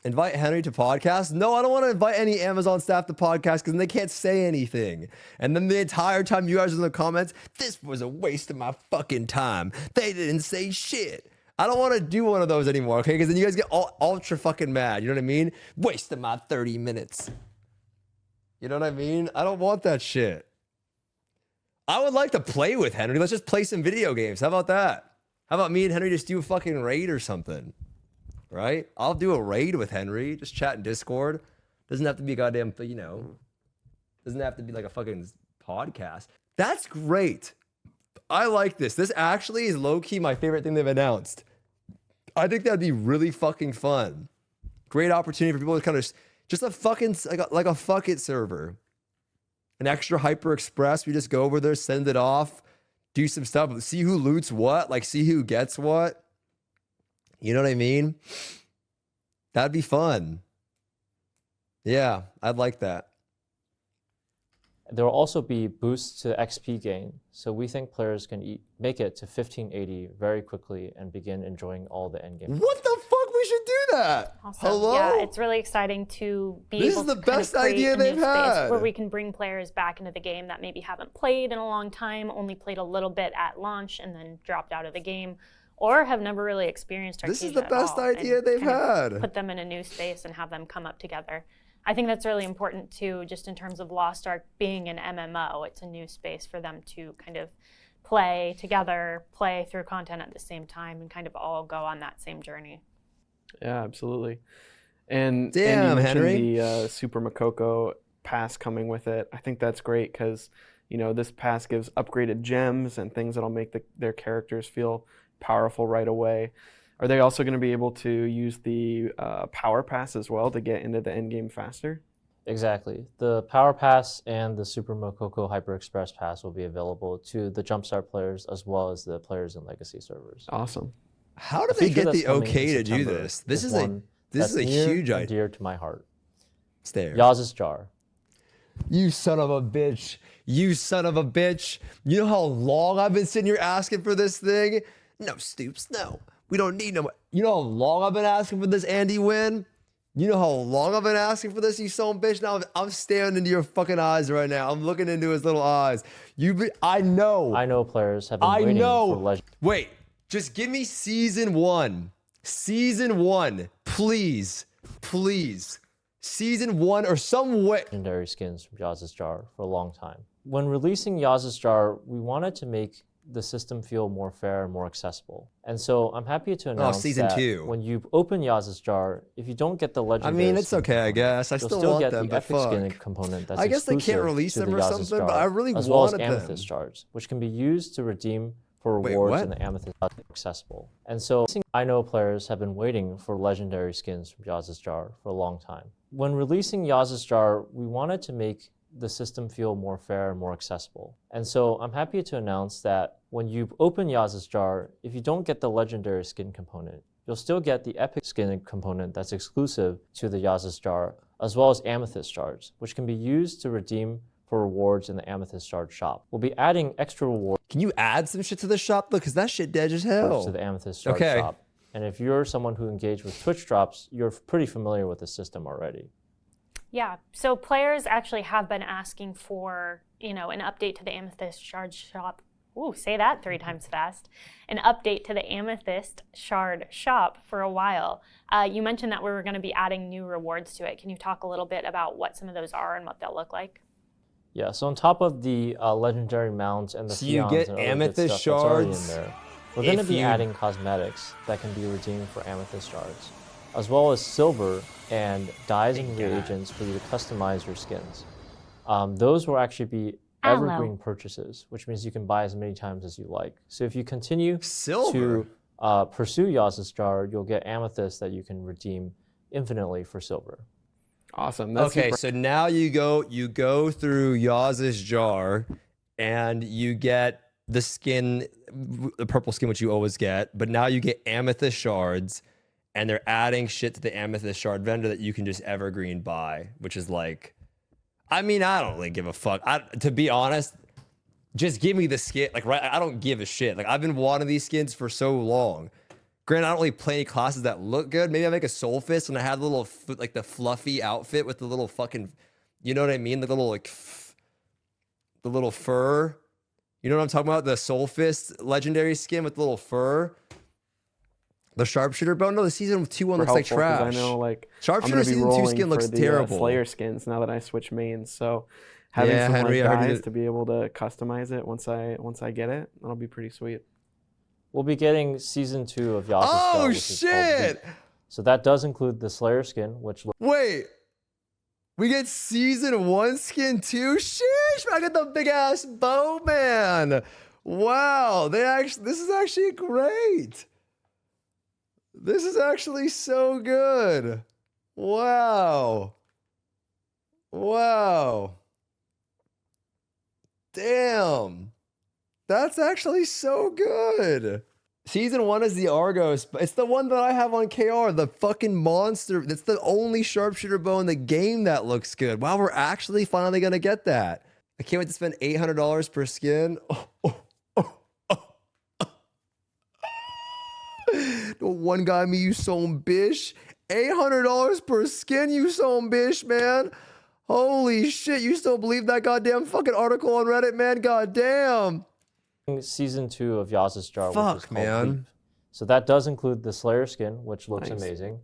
Invite Henry to podcast? No, I don't want to invite any Amazon staff to podcast because then they can't say anything. And then the entire time you guys are in the comments, this was a waste of my fucking time. They didn't say shit. I don't want to do one of those anymore, okay? Because then you guys get all ultra fucking mad. You know what I mean? Wasted my 30 minutes. You know what I mean? I don't want that shit. I would like to play with Henry. Let's just play some video games. How about that? How about me and Henry just do a fucking raid or something? Right? I'll do a raid with Henry. Just chat in Discord. Doesn't have to be a goddamn, you know. Doesn't have to be like a fucking podcast. That's great. I like this. This actually is low-key my favorite thing they've announced. I think that'd be really fucking fun. Great opportunity for people to kind of just a fucking, like a fuck it server. An extra Hyper Express. We just go over there, send it off, do some stuff, see who loots what, like see who gets what. You know what I mean? That'd be fun. Yeah, I'd like that. There will also be boosts to XP gain, so we think players can make it to 1580 very quickly and begin enjoying all the endgame. What the fuck? We should do that. Also, hello? Yeah, it's really exciting to be this able is the to best kind of idea they've had. Where we can bring players back into the game that maybe haven't played in a long time, only played a little bit at launch and then dropped out of the game, or have never really experienced Arcadia. This is the best idea they've had. Put them in a new space and have them come up together. I think that's really important too, just in terms of Lost Ark being an MMO. It's a new space for them to kind of play together, play through content at the same time, and kind of all go on that same journey. Yeah, absolutely. And damn, and you mentioned Henry. the Super Makoko pass coming with it. I think that's great because, you know, this pass gives upgraded gems and things that'll make their characters feel powerful right away. Are they also going to be able to use the Power Pass as well to get into the end game faster? Exactly. The Power Pass and the Super Makoko Hyper Express Pass will be available to the Jumpstart players as well as the players in Legacy servers. Awesome. How do they get the okay to do this? This is a huge idea. Dear to my heart. Stare. Yaz's Jar. You son of a bitch. You son of a bitch. You know how long I've been sitting here asking for this thing? No, Stoopzz, no. We don't need no more. You know how long I've been asking for this, Andy Wynn? You know how long I've been asking for this, you son of a bitch? Now I'm staring into your fucking eyes right now. I'm looking into his little eyes. I know. I know players have been waiting for Legend. Wait, just give me season 1. Season 1, please. Please. Season 1 or some way. Legendary skins from Yaz's Jar for a long time. When releasing Yaz's Jar, we wanted to make the system feel more fair and more accessible. And so I'm happy to announce season that 2. When you open Yaz's Jar, if you don't get the legendary, I mean, it's okay, I guess. I still want get them, the but epic fuck. skin component that's I guess they can't exclusive release to them the or Yaz's something, Jar, but I really as well as wanted them. Amethyst Jars, which can be used to redeem for rewards in the Amethyst accessible. And so I know players have been waiting for legendary skins from Yaz's Jar for a long time. When releasing Yaz's Jar, we wanted to make the system feel more fair and more accessible. And so I'm happy to announce that when you open Yaz's Jar, if you don't get the legendary skin component, you'll still get the epic skin component that's exclusive to the Yaz's Jar, as well as Amethyst Shards, which can be used to redeem for rewards in the Amethyst Shard shop. We'll be adding extra rewards. Can you add some shit to the shop though? Because that shit dead as hell. To the Amethyst Shard shop. And if you're someone who engaged with Twitch drops, you're pretty familiar with the system already. Yeah, so players actually have been asking for, an update to the Amethyst Shard shop. Ooh, say that 3 times fast. An update to the Amethyst Shard shop for a while. You mentioned that we were going to be adding new rewards to it. Can you talk a little bit about what some of those are and what they'll look like? Yeah, so on top of the legendary mounts and the so you get and Amethyst stuff that's already Shards. In there, we're going to be adding cosmetics that can be redeemed for Amethyst Shards, as well as silver and dyes and reagents for you to customize your skins. Those will actually be evergreen purchases, which means you can buy as many times as you like. So if you continue to pursue Yaz's Jar, you'll get Amethyst that you can redeem infinitely for silver. Awesome. That's okay, so now you go through Yaz's Jar, and you get the skin, the purple skin, which you always get, but now you get Amethyst Shards, and they're adding shit to the Amethyst Shard vendor that you can just evergreen buy, which is like, I mean, I don't really give a fuck. To be honest, just give me the skin. Like, right? I don't give a shit. Like, I've been wanting these skins for so long. Granted, I don't really play any classes that look good. Maybe I make a Soul Fist and I have the little, like the fluffy outfit with the little fucking, you know what I mean? The little like, the little fur. You know what I'm talking about? The Soul Fist legendary skin with the little fur. The Sharpshooter bow. No, the season 2 one looks like trash. I know, like, Sharpshooter season 2 skin looks terrible. Slayer skins now that I switch mains, so having some Henry, guys to be able to customize it once I get it, that'll be pretty sweet. We'll be getting season 2 of Yaz's Jar. Oh shit! So that does include the Slayer skin, which wait, we get season 1 skin too? Sheesh! I got the big ass bow, man. Wow, this is actually great. This is actually so good. Wow. Wow. Damn. That's actually so good. Season 1 is the Argos. It's the one that I have on KR, the fucking monster. That's the only sharpshooter bow in the game that looks good. Wow, we're actually finally going to get that. I can't wait to spend $800 per skin. The one guy me, you son bish. $800 per skin, you son bish, man. Holy shit, you still believe that goddamn fucking article on Reddit, man? Goddamn. Season 2 of Yaz's Jar. Fuck, man. So that does include the Slayer skin, which looks amazing.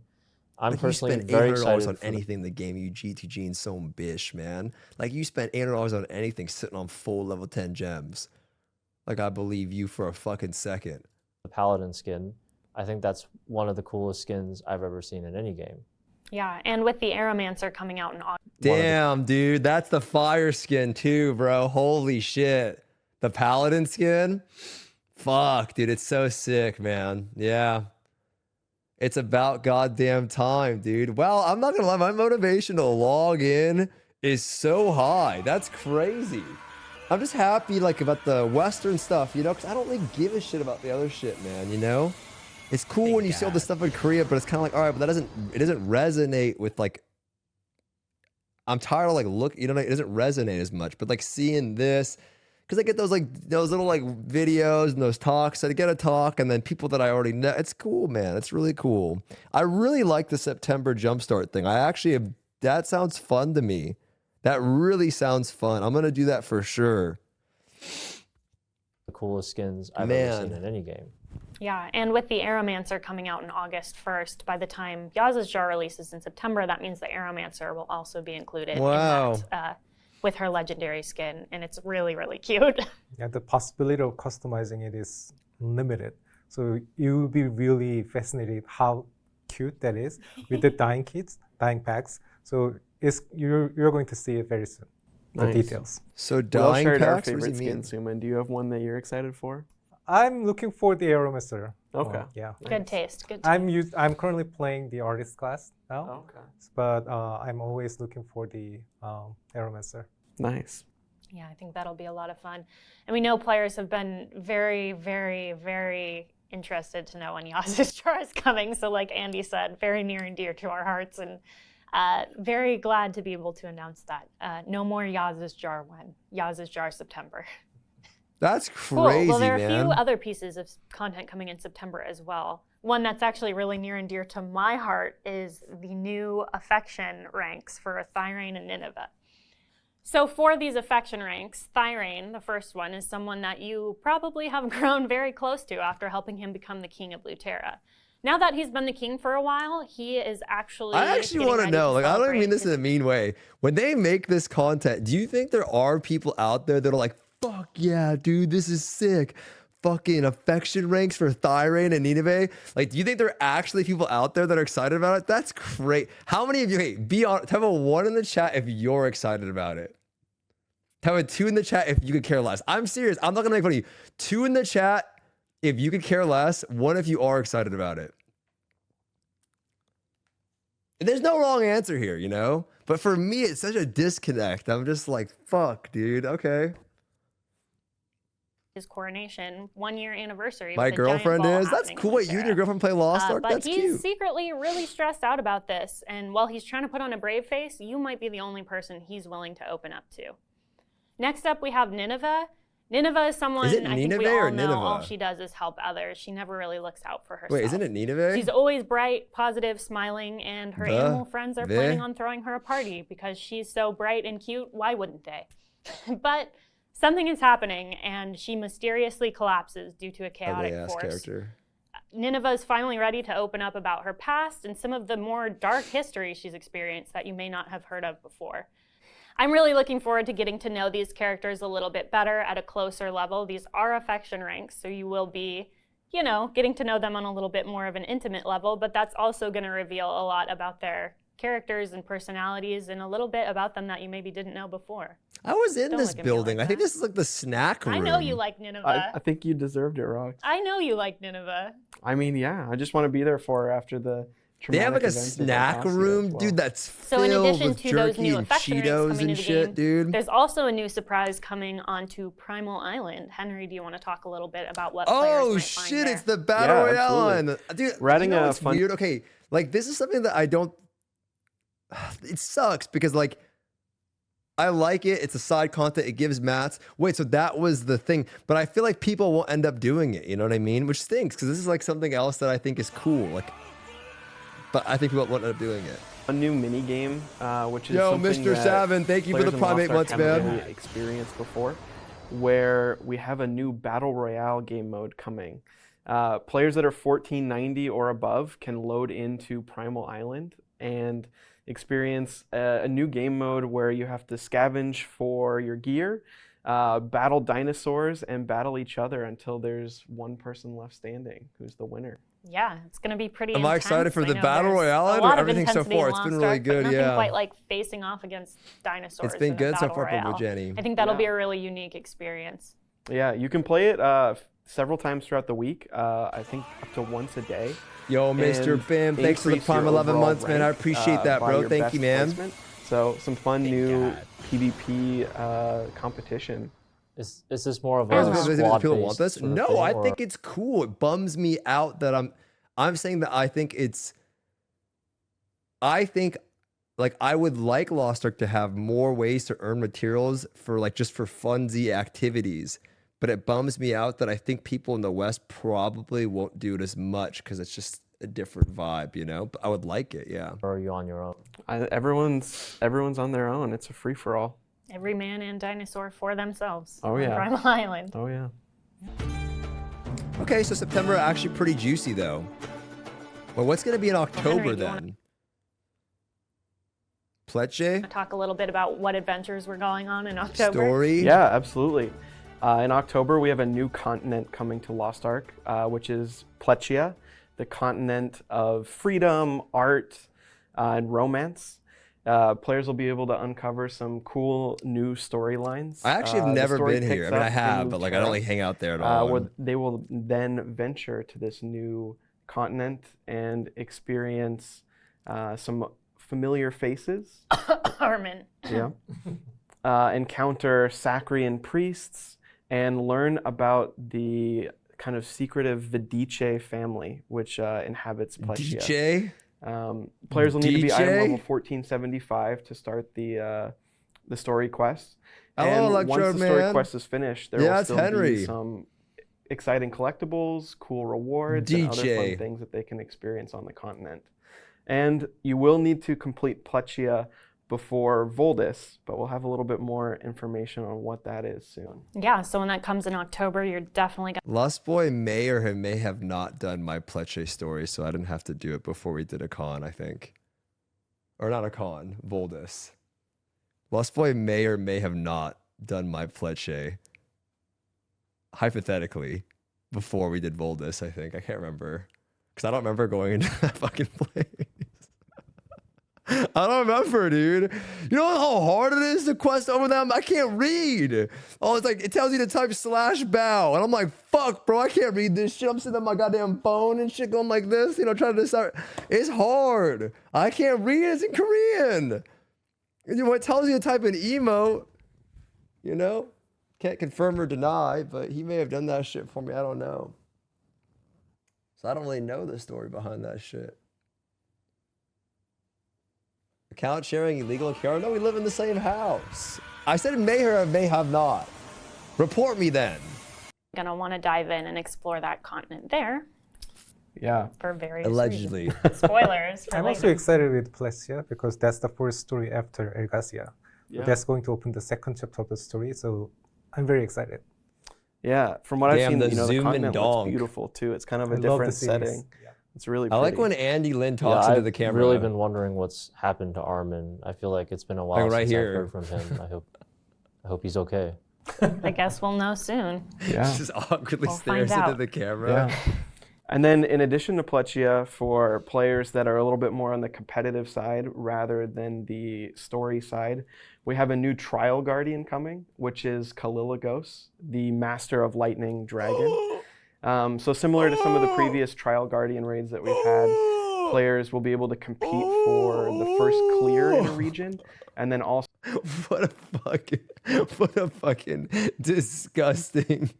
I'm like personally you spend very $800 excited on anything in the game, you GTG and son bish, man. Like you spent $800 on anything sitting on full level 10 gems. Like I believe you for a fucking second. The Paladin skin. I think that's one of the coolest skins I've ever seen in any game. Yeah, and with the Aeromancer coming out in August. Damn, dude, that's the fire skin too, bro. Holy shit. The Paladin skin? Fuck, dude, it's so sick, man. Yeah. It's about goddamn time, dude. Well, I'm not gonna lie, my motivation to log in is so high. That's crazy. I'm just happy, like, about the Western stuff, you know, because I don't really give a shit about the other shit, man, you know? It's cool when you see all this stuff in Korea, but it's kind of like, all right, but it doesn't resonate with, like, I'm tired of, like, it doesn't resonate as much, but, like, seeing this, because I get those, like, those little, like, videos and those talks, I get a talk, and then people that I already know, it's cool, man, it's really cool. I really like the September Jumpstart thing. That sounds fun to me. That really sounds fun. I'm going to do that for sure. The coolest skins I've ever seen in any game. Yeah, and with the Aeromancer coming out on August 1st, by the time Yaz's Jar releases in September, that means the Aeromancer will also be included in that, with her legendary skin, and it's really, really cute. Yeah, the possibility of customizing it is limited. So you'll be really fascinated how cute that is with the dying kits, dying packs. So you're going to see it very soon. The details. So dying packs, our favorite skin, Suman. Do you have one that you're excited for? I'm looking for the Aeromancer. Okay. Yeah. Good taste. Good taste. I'm currently playing the artist class now. Okay. But I'm always looking for the Aeromancer. Nice. Yeah, I think that'll be a lot of fun. And we know players have been very, very, very interested to know when Yaz's Jar is coming. So like Andy said, very near and dear to our hearts, and very glad to be able to announce that. No more Yaz's Jar when? Yaz's Jar September. That's crazy, cool. Well, there are man. a few other pieces of content coming in September as well. One that's actually really near and dear to my heart is the new affection ranks for Thirain and Nineveh. So for these affection ranks, Thirain, the first one, is someone that you probably have grown very close to after helping him become the king of Luterra. Now that he's been the king for a while, he is actually I actually want to know, like, I don't mean this in a mean way. When they make this content, do you think there are people out there that are like, fuck yeah, dude, this is sick. Fucking affection ranks for Thirain and Nineveh. Like, do you think there are actually people out there that are excited about it? That's great. How many of you, hey, be honest, type a 1 in the chat if you're excited about it. Type a 2 in the chat if you could care less. I'm serious. I'm not going to make fun of you. 2 in the chat if you could care less. 1 if you are excited about it. There's no wrong answer here, you know? But for me, it's such a disconnect. I'm just like, fuck, dude. Okay. His coronation 1-year anniversary. My girlfriend is. That's cool. Wait, you and your girlfriend play Lost Ark? But That's he's cute. secretly really stressed out about this. And while he's trying to put on a brave face, you might be the only person he's willing to open up to. Next up, we have Nineveh. Nineveh is someone I think we all know all she does is help others. She never really looks out for herself. Wait, isn't it Nineveh? She's always bright, positive, smiling, and her animal friends are planning on throwing her a party because she's so bright and cute. Why wouldn't they? But something is happening, and she mysteriously collapses due to a chaotic force. Character. Nineveh is finally ready to open up about her past and some of the more dark history she's experienced that you may not have heard of before. I'm really looking forward to getting to know these characters a little bit better at a closer level. These are affection ranks, so you will be, you know, getting to know them on a little bit more of an intimate level, but that's also going to reveal a lot about their characters and personalities and a little bit about them that you maybe didn't know before. I was in this building. I think this is like the snack room. I know you like Nineveh. I think you deserved it, Rox. I know you like Nineveh. I mean, yeah, I just want to be there for her after the They have like a snack room, dude, that's filled with jerky and Cheetos and shit, dude. There's also a new surprise coming onto Primal Island. Henry, do you want to talk a little bit about what players might find there? It's the Battle Royale one. Dude, we're adding a fun... weird. Okay, like this is something that I don't... It sucks because like, I like it. It's a side content. It gives mats. Wait, so that was the thing. But I feel like people won't end up doing it. You know what I mean? Which stinks because this is like something else that I think is cool. Like, but I think people won't end up doing it. A new mini game, which is Mr. Savin, thank you for the Primate months, man. Really experienced before, where we have a new Battle Royale game mode coming. Players that are 1490 or above can load into Primal Island and experience a new game mode where you have to scavenge for your gear, battle dinosaurs, and battle each other until there's one person left standing who's the winner. Yeah, it's going to be pretty intense. Am I excited for the Battle Royale or everything so far? It's been really good, nothing quite like facing off against dinosaurs. It's been good so far from Jenny. I think that'll be a really unique experience. Yeah, you can play it several times throughout the week. I think up to once a day. Yo, Mr. Bim, thanks for the Prime 11 months, man. I appreciate that, bro. Thank you, man. Placement. So some fun new PvP competition. Is this more of a squad people want this? Sort of no, thing, I think it's cool. It bums me out that I'm saying that I think like I would like Lost Ark to have more ways to earn materials for like just for funsy activities. But it bums me out that I think people in the West probably won't do it as much because it's just a different vibe, you know? But I would like it, yeah. Or are you on your own? Everyone's on their own. It's a free-for-all. Every man and dinosaur for themselves. Oh, yeah. On Primal Island. Oh, yeah. Okay, so September actually pretty juicy, though. Well, what's going to be in October, then? Pleccia? Talk a little bit about what adventures were going on in October. Story? Yeah, absolutely. In October, we have a new continent coming to Lost Ark, which is Pleccia, the continent of freedom, art, and romance. Players will be able to uncover some cool new storylines. I actually have never been here. I mean, I have, but like I don't like hang out there at all. Where they will then venture to this new continent and experience some familiar faces. Armin. Yeah. Encounter Sacrian priests and learn about the kind of secretive Voldic family, which inhabits Pleccia. Players will need to be item level 1475 to start the story quest. Hello, and once the story quest is finished, there will still be some exciting collectibles, cool rewards, and other fun things that they can experience on the continent. And you will need to complete Pleccia before Voldis, but we'll have a little bit more information on what that is soon. Yeah, so when that comes in October, you're definitely going to... Lost Boy may or may have not done my Pleccia story, so I didn't have to do it before we did a con, I think. Or not a con, Voldis. Lost Boy may or may have not done my Pleccia, hypothetically, before we did Voldis, I think. I can't remember. Because I don't remember going into that fucking place. I don't remember, dude. You know how hard it is to quest over them? I can't read. Oh, it's like, it tells you to type /bow. And I'm like, fuck, bro, I can't read this shit. I'm sitting on my goddamn phone and shit going like this, you know, trying to decide. It's hard. I can't read it. It's in Korean. And you know, it tells you to type an emote, you know? Can't confirm or deny, but he may have done that shit for me. I don't know. So I don't really know the story behind that shit. Account sharing illegal account? No, we live in the same house. I said may or may have not. Report me then. Gonna want to dive in and explore that continent there. Yeah. For various allegedly reasons. Spoilers. For I'm later. also excited with Pleccia because that's the first story after Ergasia. Yeah. That's going to open the second chapter of the story, so I'm very excited. Yeah, from what I've seen, the you know, the zoom continent and looks donk. beautiful too. It's kind of I a love different the series. setting. Yeah. It's really I pretty. like when Andy Lin talks into the camera. I've really been wondering what's happened to Armin. I feel like it's been a while Like right since here. I've heard from him. I hope he's okay. I guess we'll know soon. Yeah. Just awkwardly We'll stares find into out. the camera. Yeah. And then in addition to Pleccia, for players that are a little bit more on the competitive side rather than the story side, we have a new trial guardian coming, which is Kalilagos, the master of lightning dragon. So similar to some of the previous trial guardian raids that we've had, players will be able to compete for the first clear in a region, and then also What a fucking disgusting.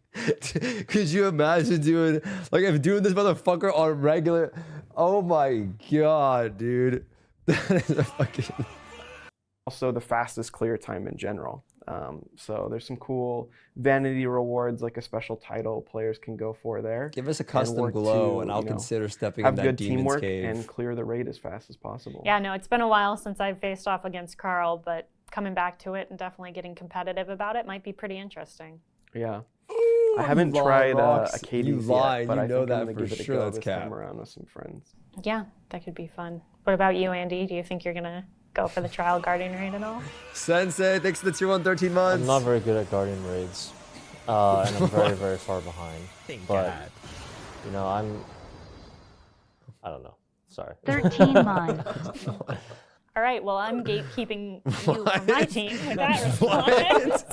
Could you imagine doing, like, if doing this motherfucker on regular? Oh my god, dude. That is a fucking. also the fastest clear time in general. So there's some cool vanity rewards, like a special title players can go for there. Give us a and custom work glow, to, and I'll you know, consider stepping in have that good demon's teamwork cave. and clear the raid as fast as possible. Yeah, no, it's been a while since I've faced off against Carl, but coming back to it and definitely getting competitive about it might be pretty interesting. Yeah. I haven't tried a Katie's lied. yet, but You I know think I'm that gonna for give it a sure. go That's this cap. time around with some friends. Yeah, that could be fun. What about you, Andy? Do you think you're gonna go for the trial guardian raid at all? Sensei, thanks for the 213 months. I'm not very good at guardian raids, and I'm very, very far behind. But you know, I don't know. Sorry. 13 months. All right, well, I'm gatekeeping you from my team with that response.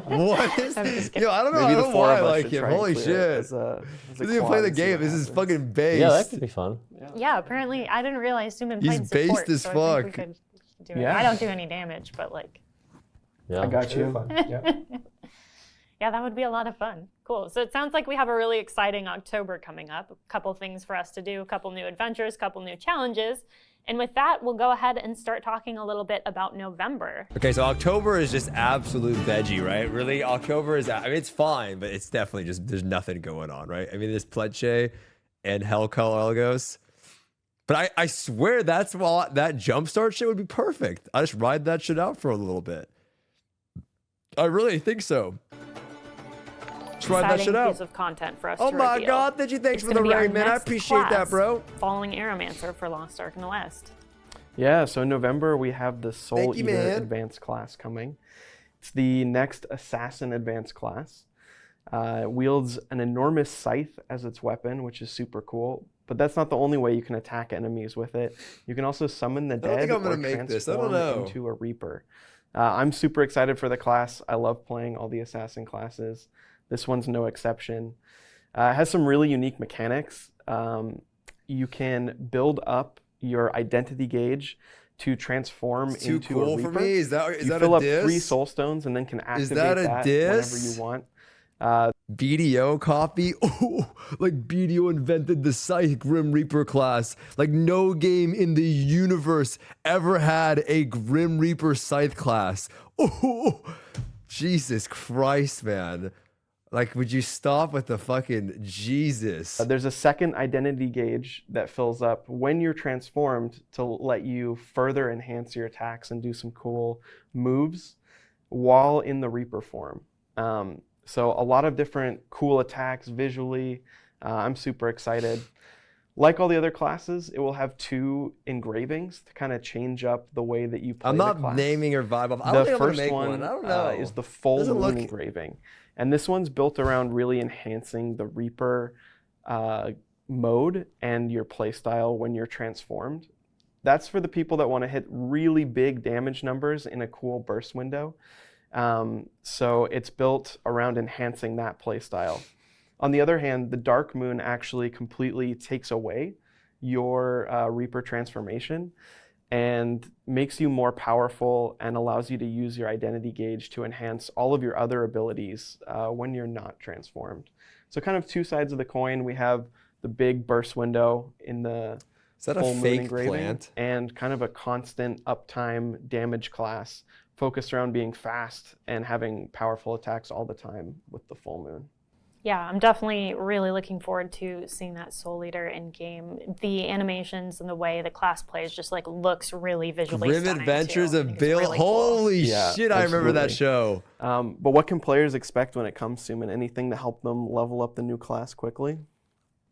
What is? I'm just kidding. Yo, I don't know. Maybe I the don't know four why I of us like should him. try and Holy clear it shit. as a This isn't play the quad, see game. what This is happens. fucking based. Yeah, that could be fun. Yeah, apparently, I didn't realize Suman He's played support, based as so I think we fuck. could do it. Yeah. I don't do any damage, but like, Yeah. I got you. Yeah. yeah, that would be a lot of fun. Cool. So it sounds like we have a really exciting October coming up. A couple things for us to do, a couple new adventures, a couple new challenges. And with that, we'll go ahead and start talking a little bit about November. Okay, so October is just absolute veggie, right? Really, October is, I mean, it's fine, but it's definitely just, there's nothing going on, right? I mean, there's Pleccia and Kalilagos. But I swear that's why that jumpstart shit would be perfect. I just ride that shit out for a little bit. I really think so. Just ride that Exciting shit out. piece of content for us Oh to my reveal. god, thank you. Thanks It's for the gonna be our raid, man. I next appreciate that, class bro. Following Aeromancer for Lost Ark in the West. Yeah, so in November we have the Soul Thank you, Eater man. Advanced class coming. It's the next Assassin Advanced class. It wields an enormous scythe as its weapon, which is super cool. But that's not the only way you can attack enemies with it. You can also summon the dead or transform into a Reaper. I'm super excited for the class. I love playing all the assassin classes. This one's no exception. It has some really unique mechanics. You can build up your identity gauge to transform into a Reaper. Too cool for me. Is that a diss? You fill up 3 soul stones and then can activate that whenever you want. BDO copy? Oh, like BDO invented the Scythe Grim Reaper class. Like no game in the universe ever had a Grim Reaper Scythe class. Oh, Jesus Christ, man. Like, would you stop with the fucking Jesus? There's a second identity gauge that fills up when you're transformed to let you further enhance your attacks and do some cool moves while in the Reaper form. So a lot of different cool attacks visually. I'm super excited. Like all the other classes, it will have 2 engravings to kind of change up the way that you play the class. I'm not naming or vibe off. I don't think I'm gonna make one. I don't know. Is the full moon engraving. And this one's built around really enhancing the Reaper mode and your playstyle when you're transformed. That's for the people that want to hit really big damage numbers in a cool burst window. So it's built around enhancing that playstyle. On the other hand, the Dark Moon actually completely takes away your Reaper transformation and makes you more powerful and allows you to use your identity gauge to enhance all of your other abilities when you're not transformed. So kind of 2 sides of the coin. We have the big burst window in the full moon engraving and kind of a constant uptime damage class focused around being fast and having powerful attacks all the time with the full moon. Yeah, I'm definitely really looking forward to seeing that Soul Eater in game. The animations and the way the class plays just like looks really visually stunning. Grim Adventures of Bill. Really Holy shit, I remember that show. But what can players expect when it comes to anything to help them level up the new class quickly?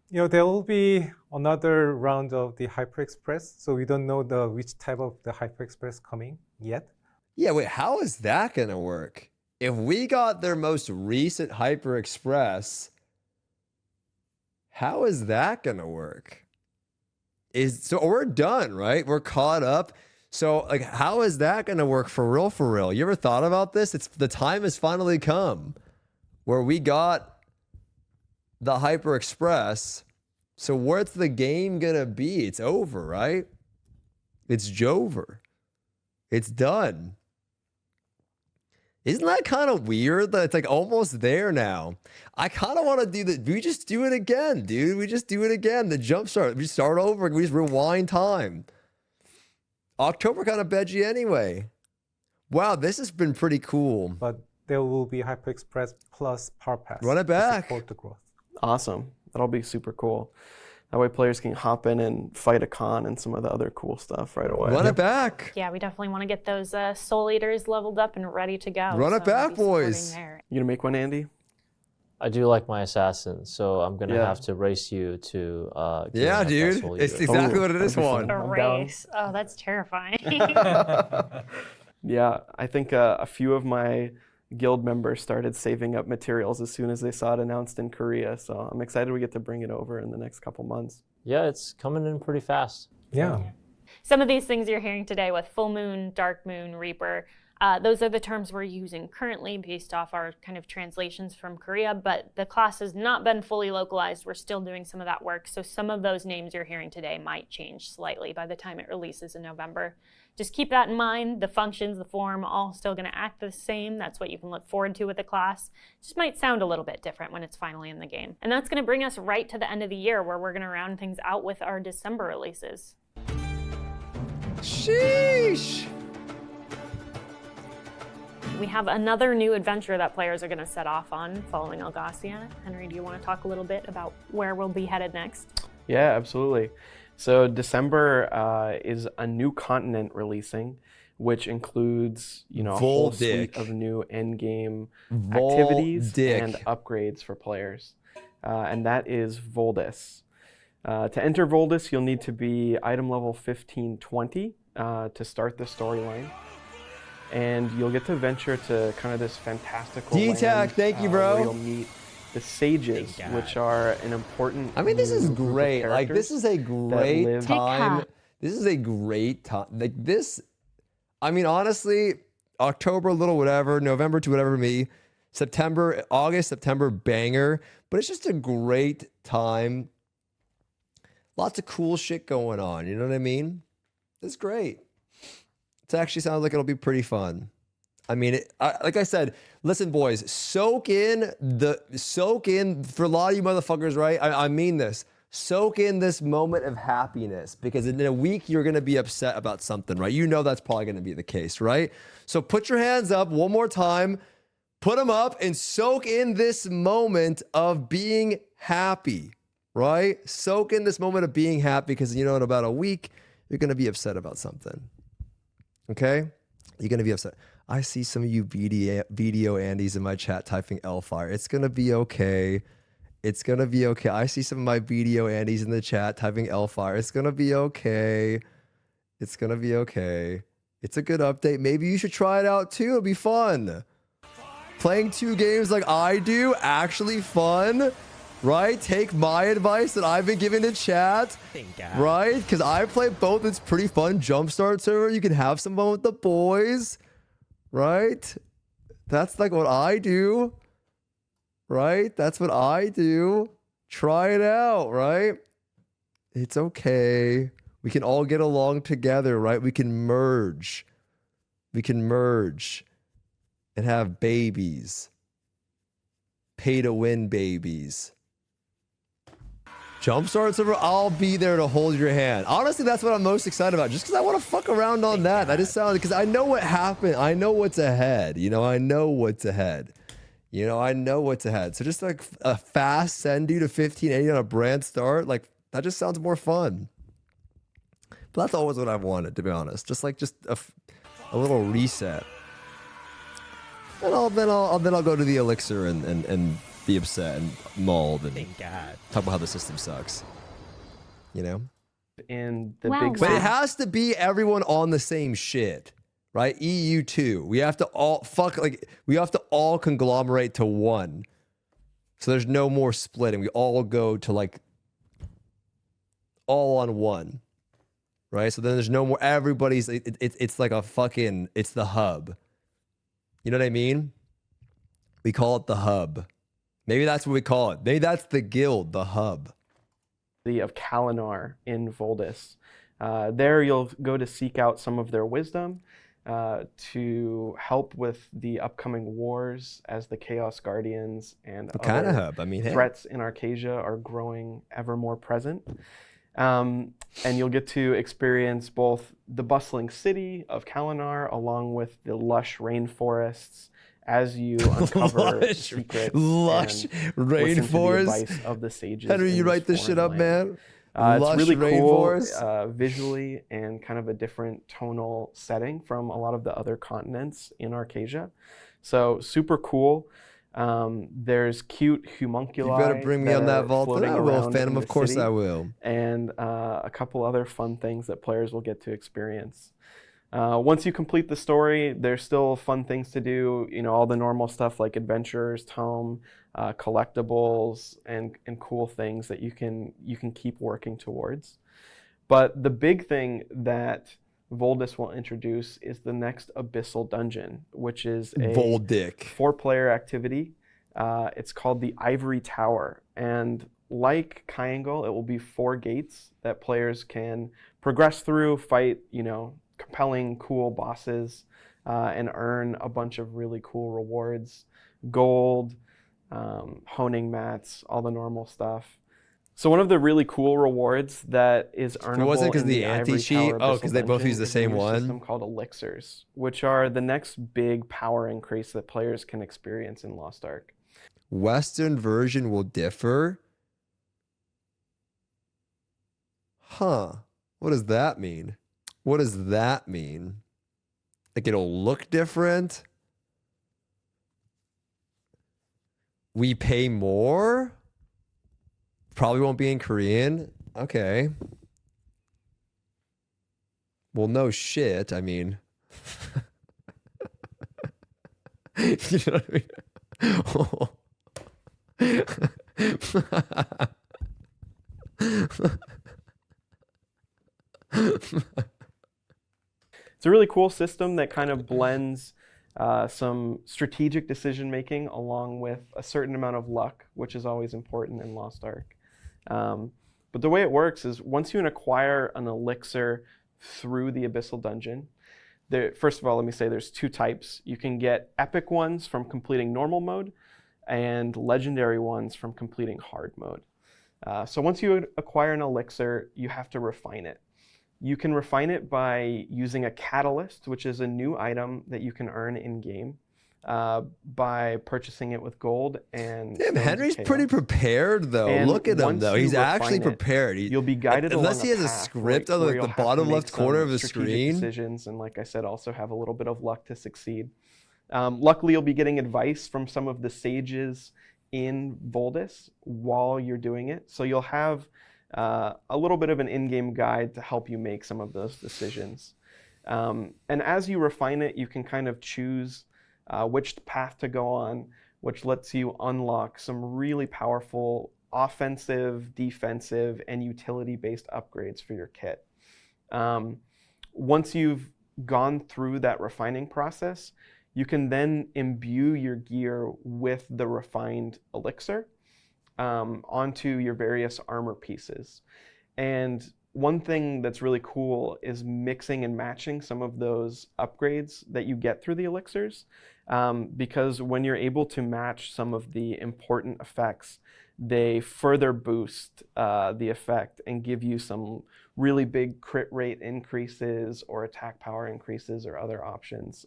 You know, there will be another round of the Hyper Express, so we don't know which type of the Hyper Express coming yet. Yeah, wait, how is that gonna work? If we got their most recent Hyper Express, how is that gonna work? So we're done, right? We're caught up. So like, how is that gonna work for real? For real? You ever thought about this? The time has finally come where we got the Hyper Express. So what's the game gonna be? It's over, right? It's Jover. It's done. Isn't that kind of weird that it's like almost there now? I kind of want to do that. We just do it again, dude. We just do it again. The jump start. We start over. We just rewind time. October kind of veggie anyway. Wow, this has been pretty cool. But there will be Hyper Express plus Power Pass. Run it back. To support the growth. Awesome. That'll be super cool. That way players can hop in and fight Akkan and some of the other cool stuff right away. Run it back. Yeah, we definitely want to get those Soul Eaters leveled up and ready to go. Run it back, boys. You gonna make one, Andy? I do like my assassin, so I'm gonna have to race you to. Yeah, dude. It's exactly what it is. One. A race. Oh, that's terrifying. Yeah, I think a few of my guild members started saving up materials as soon as they saw it announced in Korea. So I'm excited we get to bring it over in the next couple months. Yeah, it's coming in pretty fast. Yeah. Some of these things you're hearing today with Full Moon, Dark Moon, Reaper, those are the terms we're using currently based off our kind of translations from Korea, but the class has not been fully localized. We're still doing some of that work. So some of those names you're hearing today might change slightly by the time it releases in November. Just keep that in mind. The functions, the form, all still going to act the same. That's what you can look forward to with the class. Just might sound a little bit different when it's finally in the game. And that's going to bring us right to the end of the year where we're going to round things out with our December releases. Sheesh! We have another new adventure that players are going to set off on following Algacia. Henry, do you want to talk a little bit about where we'll be headed next? Yeah, absolutely. So December is a new continent releasing, which includes a whole suite of new endgame activities and upgrades for players, and that is Voldis. To enter Voldis, you'll need to be item level 1520 to start the storyline, and you'll get to venture to kind of this fantastical land, thank you, bro. where you'll meet the sages, which are an important. I mean, this is great. Like, this is a great time. This is a great time. Like this, I mean, honestly, October, a little whatever, November to whatever me, September, August, September, banger. But it's just a great time. Lots of cool shit going on. You know what I mean? It's great. It actually sounds like it'll be pretty fun. I mean, like I said, listen, boys, soak in for a lot of you motherfuckers, right? I mean this. Soak in this moment of happiness, because in a week you're going to be upset about something, right? You know that's probably going to be the case, right? So put your hands up one more time, put them up, and soak in this moment of being happy, right? Soak in this moment of being happy, because you know in about a week you're going to be upset about something, okay? You're going to be upset. I see some of you video Andes in my chat typing L-Fire. It's going to be okay. It's going to be okay. I see some of my video Andes in the chat typing L-Fire. It's going to be okay. It's going to be okay. It's a good update. Maybe you should try it out too. It'll be fun. Playing 2 games like I do, actually fun, right? Take my advice that I've been giving to chat, right? Because I play both. It's pretty fun. Jumpstart server. You can have some fun with the boys, right? That's like what I do. Right? That's what I do. Try it out, right? It's okay. We can all get along together, right? We can merge. We can merge and have babies. Pay to win babies. Jumpstart server, I'll be there to hold your hand. Honestly, that's what I'm most excited about. Just because I want to fuck around on that. I just sound, because I know what happened. I know what's ahead. You know, I know what's ahead. You know, I know what's ahead. So just like a fast send you to 1580 on a brand start, like that just sounds more fun. But that's always what I've wanted, to be honest. Just a little reset. And then I'll go to the elixir and be upset and mauled and talk about how the system sucks. You know? And the big, but it has to be everyone on the same shit. Right? EU2. We have to all conglomerate to one. So there's no more splitting. We all go to like all on one. Right? So then there's no more, everybody's, it's like a fucking, it's the hub. You know what I mean? We call it the hub. Maybe that's what we call it. Maybe that's the guild, the hub. Of Kalinar in Voldis. There you'll go to seek out some of their wisdom. To help with the upcoming wars as the Chaos Guardians and what kind of hub? I mean, threats in Arcasia are growing ever more present. And you'll get to experience both the bustling city of Kalinar along with the lush rainforests as you uncover secrets. Lush rainforests of the sages. Henry, you write this shit up, man. It's really cool visually and kind of a different tonal setting from a lot of the other continents in Arcasia. So super cool. There's cute homunculi. You better bring me on that vault. I will, Phantom. Of course I will. And a couple other fun things that players will get to experience. Once you complete the story, there's still fun things to do. You know, all the normal stuff like Adventurer's Tome, collectibles, and cool things that you can keep working towards. But the big thing that Voldis will introduce is the next Abyssal Dungeon, which is a Voldic 4-player activity. It's called the Ivory Tower, and like Triangle, it will be 4 gates that players can progress through, fight, you know, compelling, cool bosses, and earn a bunch of really cool rewards, gold, honing mats, all the normal stuff. So one of the really cool rewards that is earnable it wasn't because in the anti-cheat? Oh, because they both use the same one? System called elixirs, which are the next big power increase that players can experience in Lost Ark. Western version will differ? Huh. What does that mean? What does that mean? Like it'll look different? We pay more? Probably won't be in Korean. Okay. Well, no shit. I mean, you know what I mean? It's a really cool system that kind of blends some strategic decision making along with a certain amount of luck, which is always important in Lost Ark. But the way it works is once you acquire an elixir through the Abyssal Dungeon, first of all, let me say there's two types. You can get epic ones from completing normal mode and legendary ones from completing hard mode. So once you acquire an elixir, you have to refine it. You can refine it by using a catalyst, which is a new item that you can earn in-game by purchasing it with gold. And damn, Henry's pretty prepared, though. And look at him, though. He's actually prepared. You'll be guided along unless he has a script on like the bottom left corner of the screen. Decisions, and like I said, also have a little bit of luck to succeed. Luckily, you'll be getting advice from some of the sages in Voldic while you're doing it. So you'll have a little bit of an in-game guide to help you make some of those decisions. And as you refine it, you can kind of choose which path to go on, which lets you unlock some really powerful offensive, defensive, and utility-based upgrades for your kit. Once you've gone through that refining process, you can then imbue your gear with the refined elixir onto your various armor pieces. And one thing that's really cool is mixing and matching some of those upgrades that you get through the elixirs, because when you're able to match some of the important effects, they further boost the effect and give you some really big crit rate increases or attack power increases or other options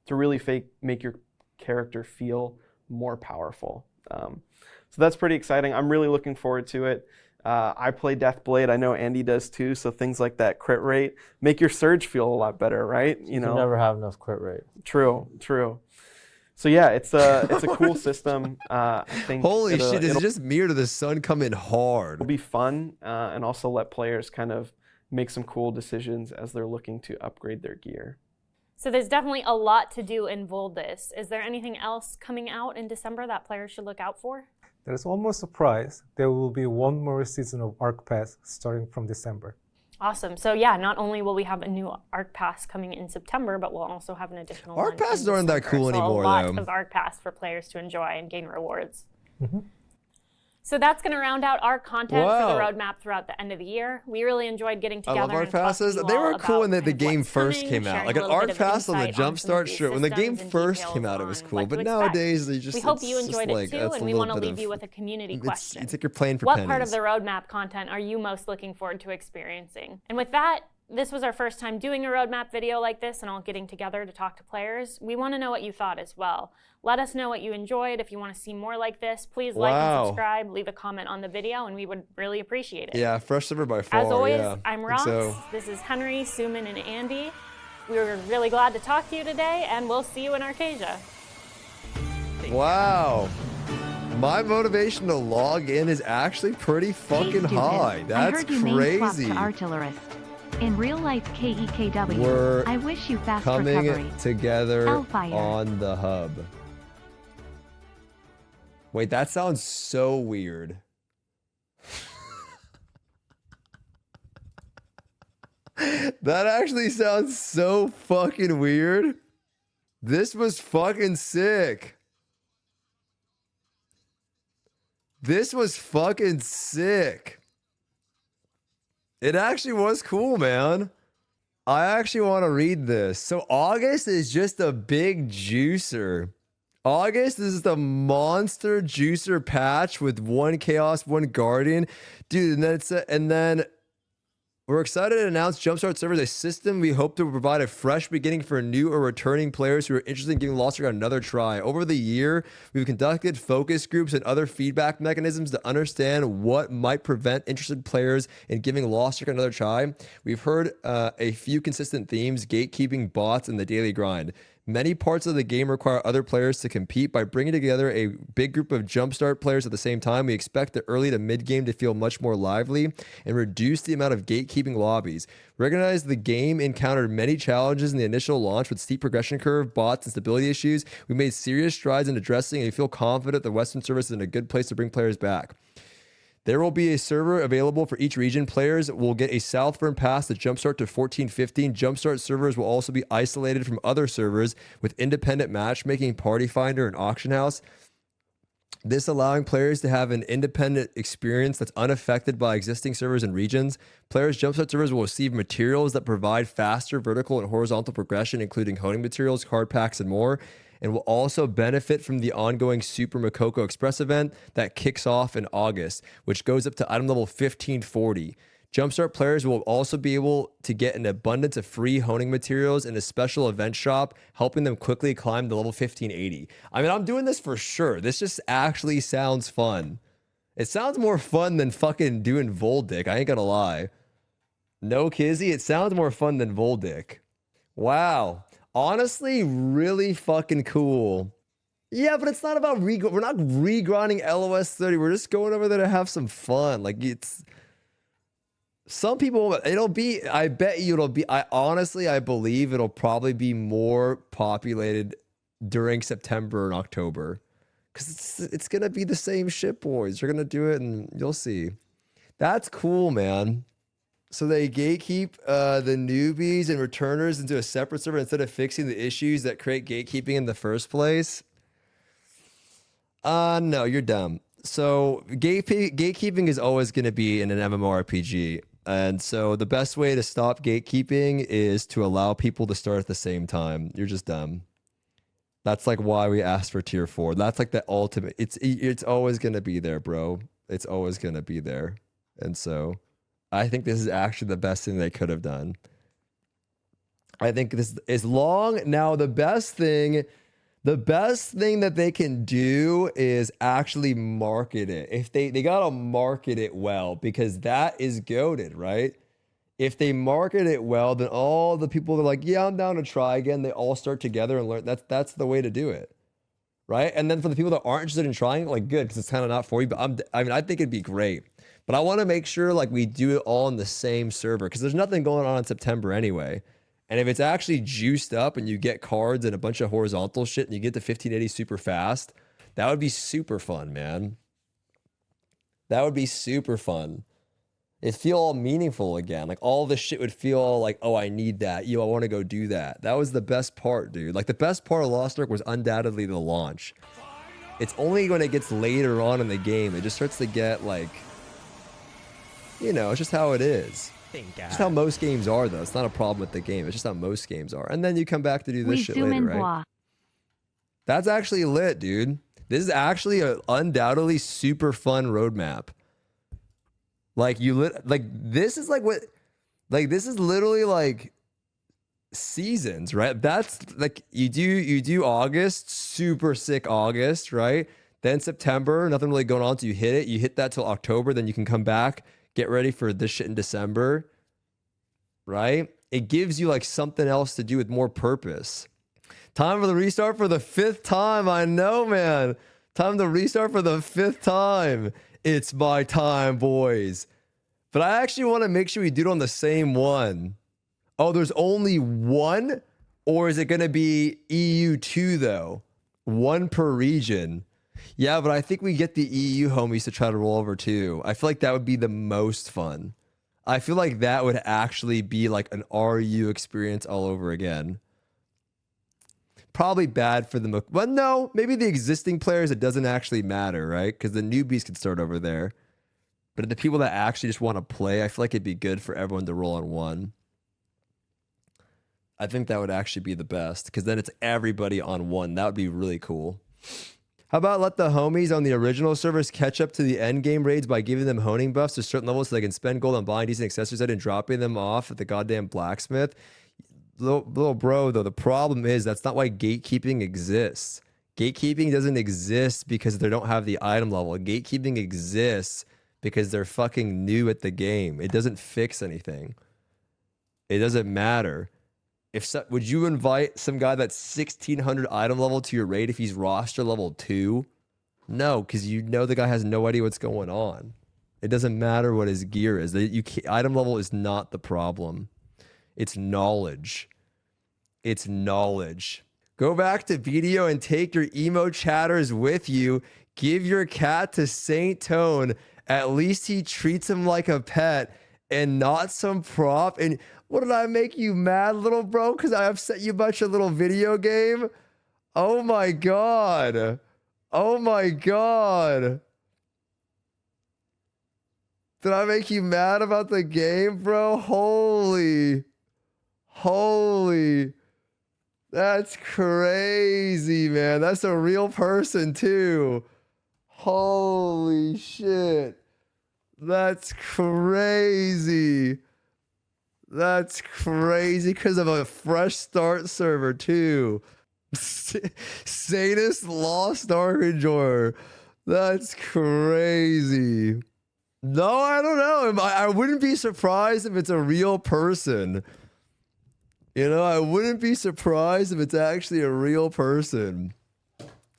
to really make your character feel more powerful. So that's pretty exciting. I'm really looking forward to it. I play Deathblade. I know Andy does too. So things like that crit rate make your surge feel a lot better, right? You know, never have enough crit rate. True. So yeah, it's a cool system. I think holy shit! Is it just Mirror to the Sun come in hard? It'll be fun and also let players kind of make some cool decisions as they're looking to upgrade their gear. So there's definitely a lot to do in Voldic. Is there anything else coming out in December that players should look out for? There's almost a surprise. There will be one more season of Ark Pass starting from December. Awesome. So yeah, not only will we have a new Ark Pass coming in September, but we'll also have an additional Ark Passes aren't that cool anymore, though. A lot though. of Ark Pass for players to enjoy and gain rewards. Mm-hmm. So that's going to round out our content for the roadmap throughout the end of the year. We really enjoyed getting together. I love Ark Passes. They were cool when the game first came out. Like an Ark Pass on the Jumpstart, sure. When the game first came out, it was cool. But nowadays, they just. We hope you enjoyed it too, and we want to leave you with a community question. It's like you're playing for pennies. What part of the roadmap content are you most looking forward to experiencing? And with that, this was our first time doing a roadmap video like this and all getting together to talk to players. We want to know what you thought as well. Let us know what you enjoyed. If you want to see more like this, please like and subscribe, leave a comment on the video, and we would really appreciate it. Yeah, fresh server by far. As always, I'm Rox. This is Henry, Suman, and Andy. We were really glad to talk to you today, and we'll see you in Arcasia. Wow. My motivation to log in is actually pretty fucking high. That's I heard you crazy. To artillerist. In real life KEKW, We're I wish you fast coming recovery. Together on the hub. Wait, that sounds so weird. That actually sounds so fucking weird. This was fucking sick. This was fucking sick. It actually was cool, man. I actually want to read this. So August is just a big juicer. August is the monster juicer patch with 1 Chaos, 1 Guardian. Dude, and then we're excited to announce Jumpstart Servers, a system we hope to provide a fresh beginning for new or returning players who are interested in giving Lost Ark another try. Over the year, we've conducted focus groups and other feedback mechanisms to understand what might prevent interested players in giving Lost Ark another try. We've heard a few consistent themes: gatekeeping, bots, and the daily grind. Many parts of the game require other players to compete. By bringing together a big group of Jumpstart players at the same time, we expect the early to mid-game to feel much more lively and reduce the amount of gatekeeping lobbies. Recognize the game encountered many challenges in the initial launch with steep progression curve, bots, and stability issues. We made serious strides in addressing, and we feel confident the Western service is in a good place to bring players back. There will be a server available for each region. Players will get a Southbound pass to Jumpstart to 14-15. Jumpstart servers will also be isolated from other servers with independent matchmaking, Party Finder, and Auction House. This allowing players to have an independent experience that's unaffected by existing servers and regions. Players' Jumpstart servers will receive materials that provide faster vertical and horizontal progression, including honing materials, card packs, and more, and will also benefit from the ongoing Super Makoko Express event that kicks off in August, which goes up to item level 1540. Jumpstart players will also be able to get an abundance of free honing materials in a special event shop, helping them quickly climb to level 1580. I mean, I'm doing this for sure. This just actually sounds fun. It sounds more fun than fucking doing Voldic. I ain't gonna lie. No Kizzy, it sounds more fun than Voldic. Wow. Honestly, really fucking cool. Yeah, but it's not about we're not regrinding LOS 30. We're just going over there to have some fun. Like, it's some people, it'll be, I bet you it'll be, I believe it'll probably be more populated during September and October. Because it's going to be the same shit, boys. You're going to do it and you'll see. That's cool, man. So they gatekeep the newbies and returners into a separate server instead of fixing the issues that create gatekeeping in the first place. No, you're dumb. So gatekeeping is always going to be in an MMORPG. And so the best way to stop gatekeeping is to allow people to start at the same time. You're just dumb. That's like why we asked for tier 4. That's like the ultimate. It's always going to be there, bro. It's always going to be there. And so I think this is actually the best thing they could have done. I think this is long. Now, the best thing that they can do is actually market it. If they got to market it well, because that is goated, right? If they market it well, then all the people that are like, yeah, I'm down to try again, they all start together and learn. That's the way to do it, right? And then for the people that aren't interested in trying, like, good, because it's kind of not for you. But I think it'd be great. But I want to make sure like we do it all in the same server, because there's nothing going on in September anyway. And if it's actually juiced up and you get cards and a bunch of horizontal shit and you get to 1580 super fast, that would be super fun, man. That would be super fun. It'd feel all meaningful again. Like all this shit would feel like, oh, I need that. I want to go do that. That was the best part, dude. Like the best part of Lost Ark was undoubtedly the launch. It's only when it gets later on in the game, it just starts to get like, you know, it's just how it is. It's just how most games are, though. It's not a problem with the game. It's just how most games are. And then you come back to do this shit later, right? That's actually lit, dude. This is actually an undoubtedly super fun roadmap. Like this is like what, like this is literally like seasons, right? That's like you do August, super sick August, right? Then September, nothing really going on, so you hit that till October, then you can come back. Get ready for this shit in December, right? It gives you like something else to do with more purpose. Time for the restart for the 5th time. I know, man. Time to restart for the 5th time. It's my time, boys. But I actually want to make sure we do it on the same one. Oh, there's only one? Or is it going to be EU2 though? One per region. Yeah, but I think we get the EU homies to try to roll over too. I feel like that would be the most fun. I feel like that would actually be like an RU experience all over again. Probably bad for the... Well, no, maybe the existing players, it doesn't actually matter, right? Because the newbies can start over there. But the people that actually just want to play, I feel like it'd be good for everyone to roll on one. I think that would actually be the best, because then it's everybody on one. That would be really cool. How about let the homies on the original servers catch up to the end game raids by giving them honing buffs to certain levels so they can spend gold on buying decent accessories and dropping them off at the goddamn blacksmith? Little bro, though, the problem is that's not why gatekeeping exists. Gatekeeping doesn't exist because they don't have the item level. Gatekeeping exists because they're fucking new at the game. It doesn't fix anything. It doesn't matter. Would you invite some guy that's 1600 item level to your raid if he's roster level 2? No, because you know the guy has no idea what's going on. It doesn't matter what his gear is. Item level is not the problem. It's knowledge. It's knowledge. Go back to video and take your emo chatters with you. Give your cat to Saint Tone. At least he treats him like a pet and not some prop. And what did I make you mad, little bro? Because I upset you about your little video game? Oh my God. Oh my God. Did I make you mad about the game, bro? Holy. That's crazy, man. That's a real person, too. Holy shit. That's crazy. That's crazy because of a fresh start server, too. Sadist Lost Ark enjoyer. That's crazy. No, I don't know. I wouldn't be surprised if it's a real person. You know, I wouldn't be surprised if it's actually a real person.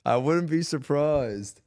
I wouldn't be surprised.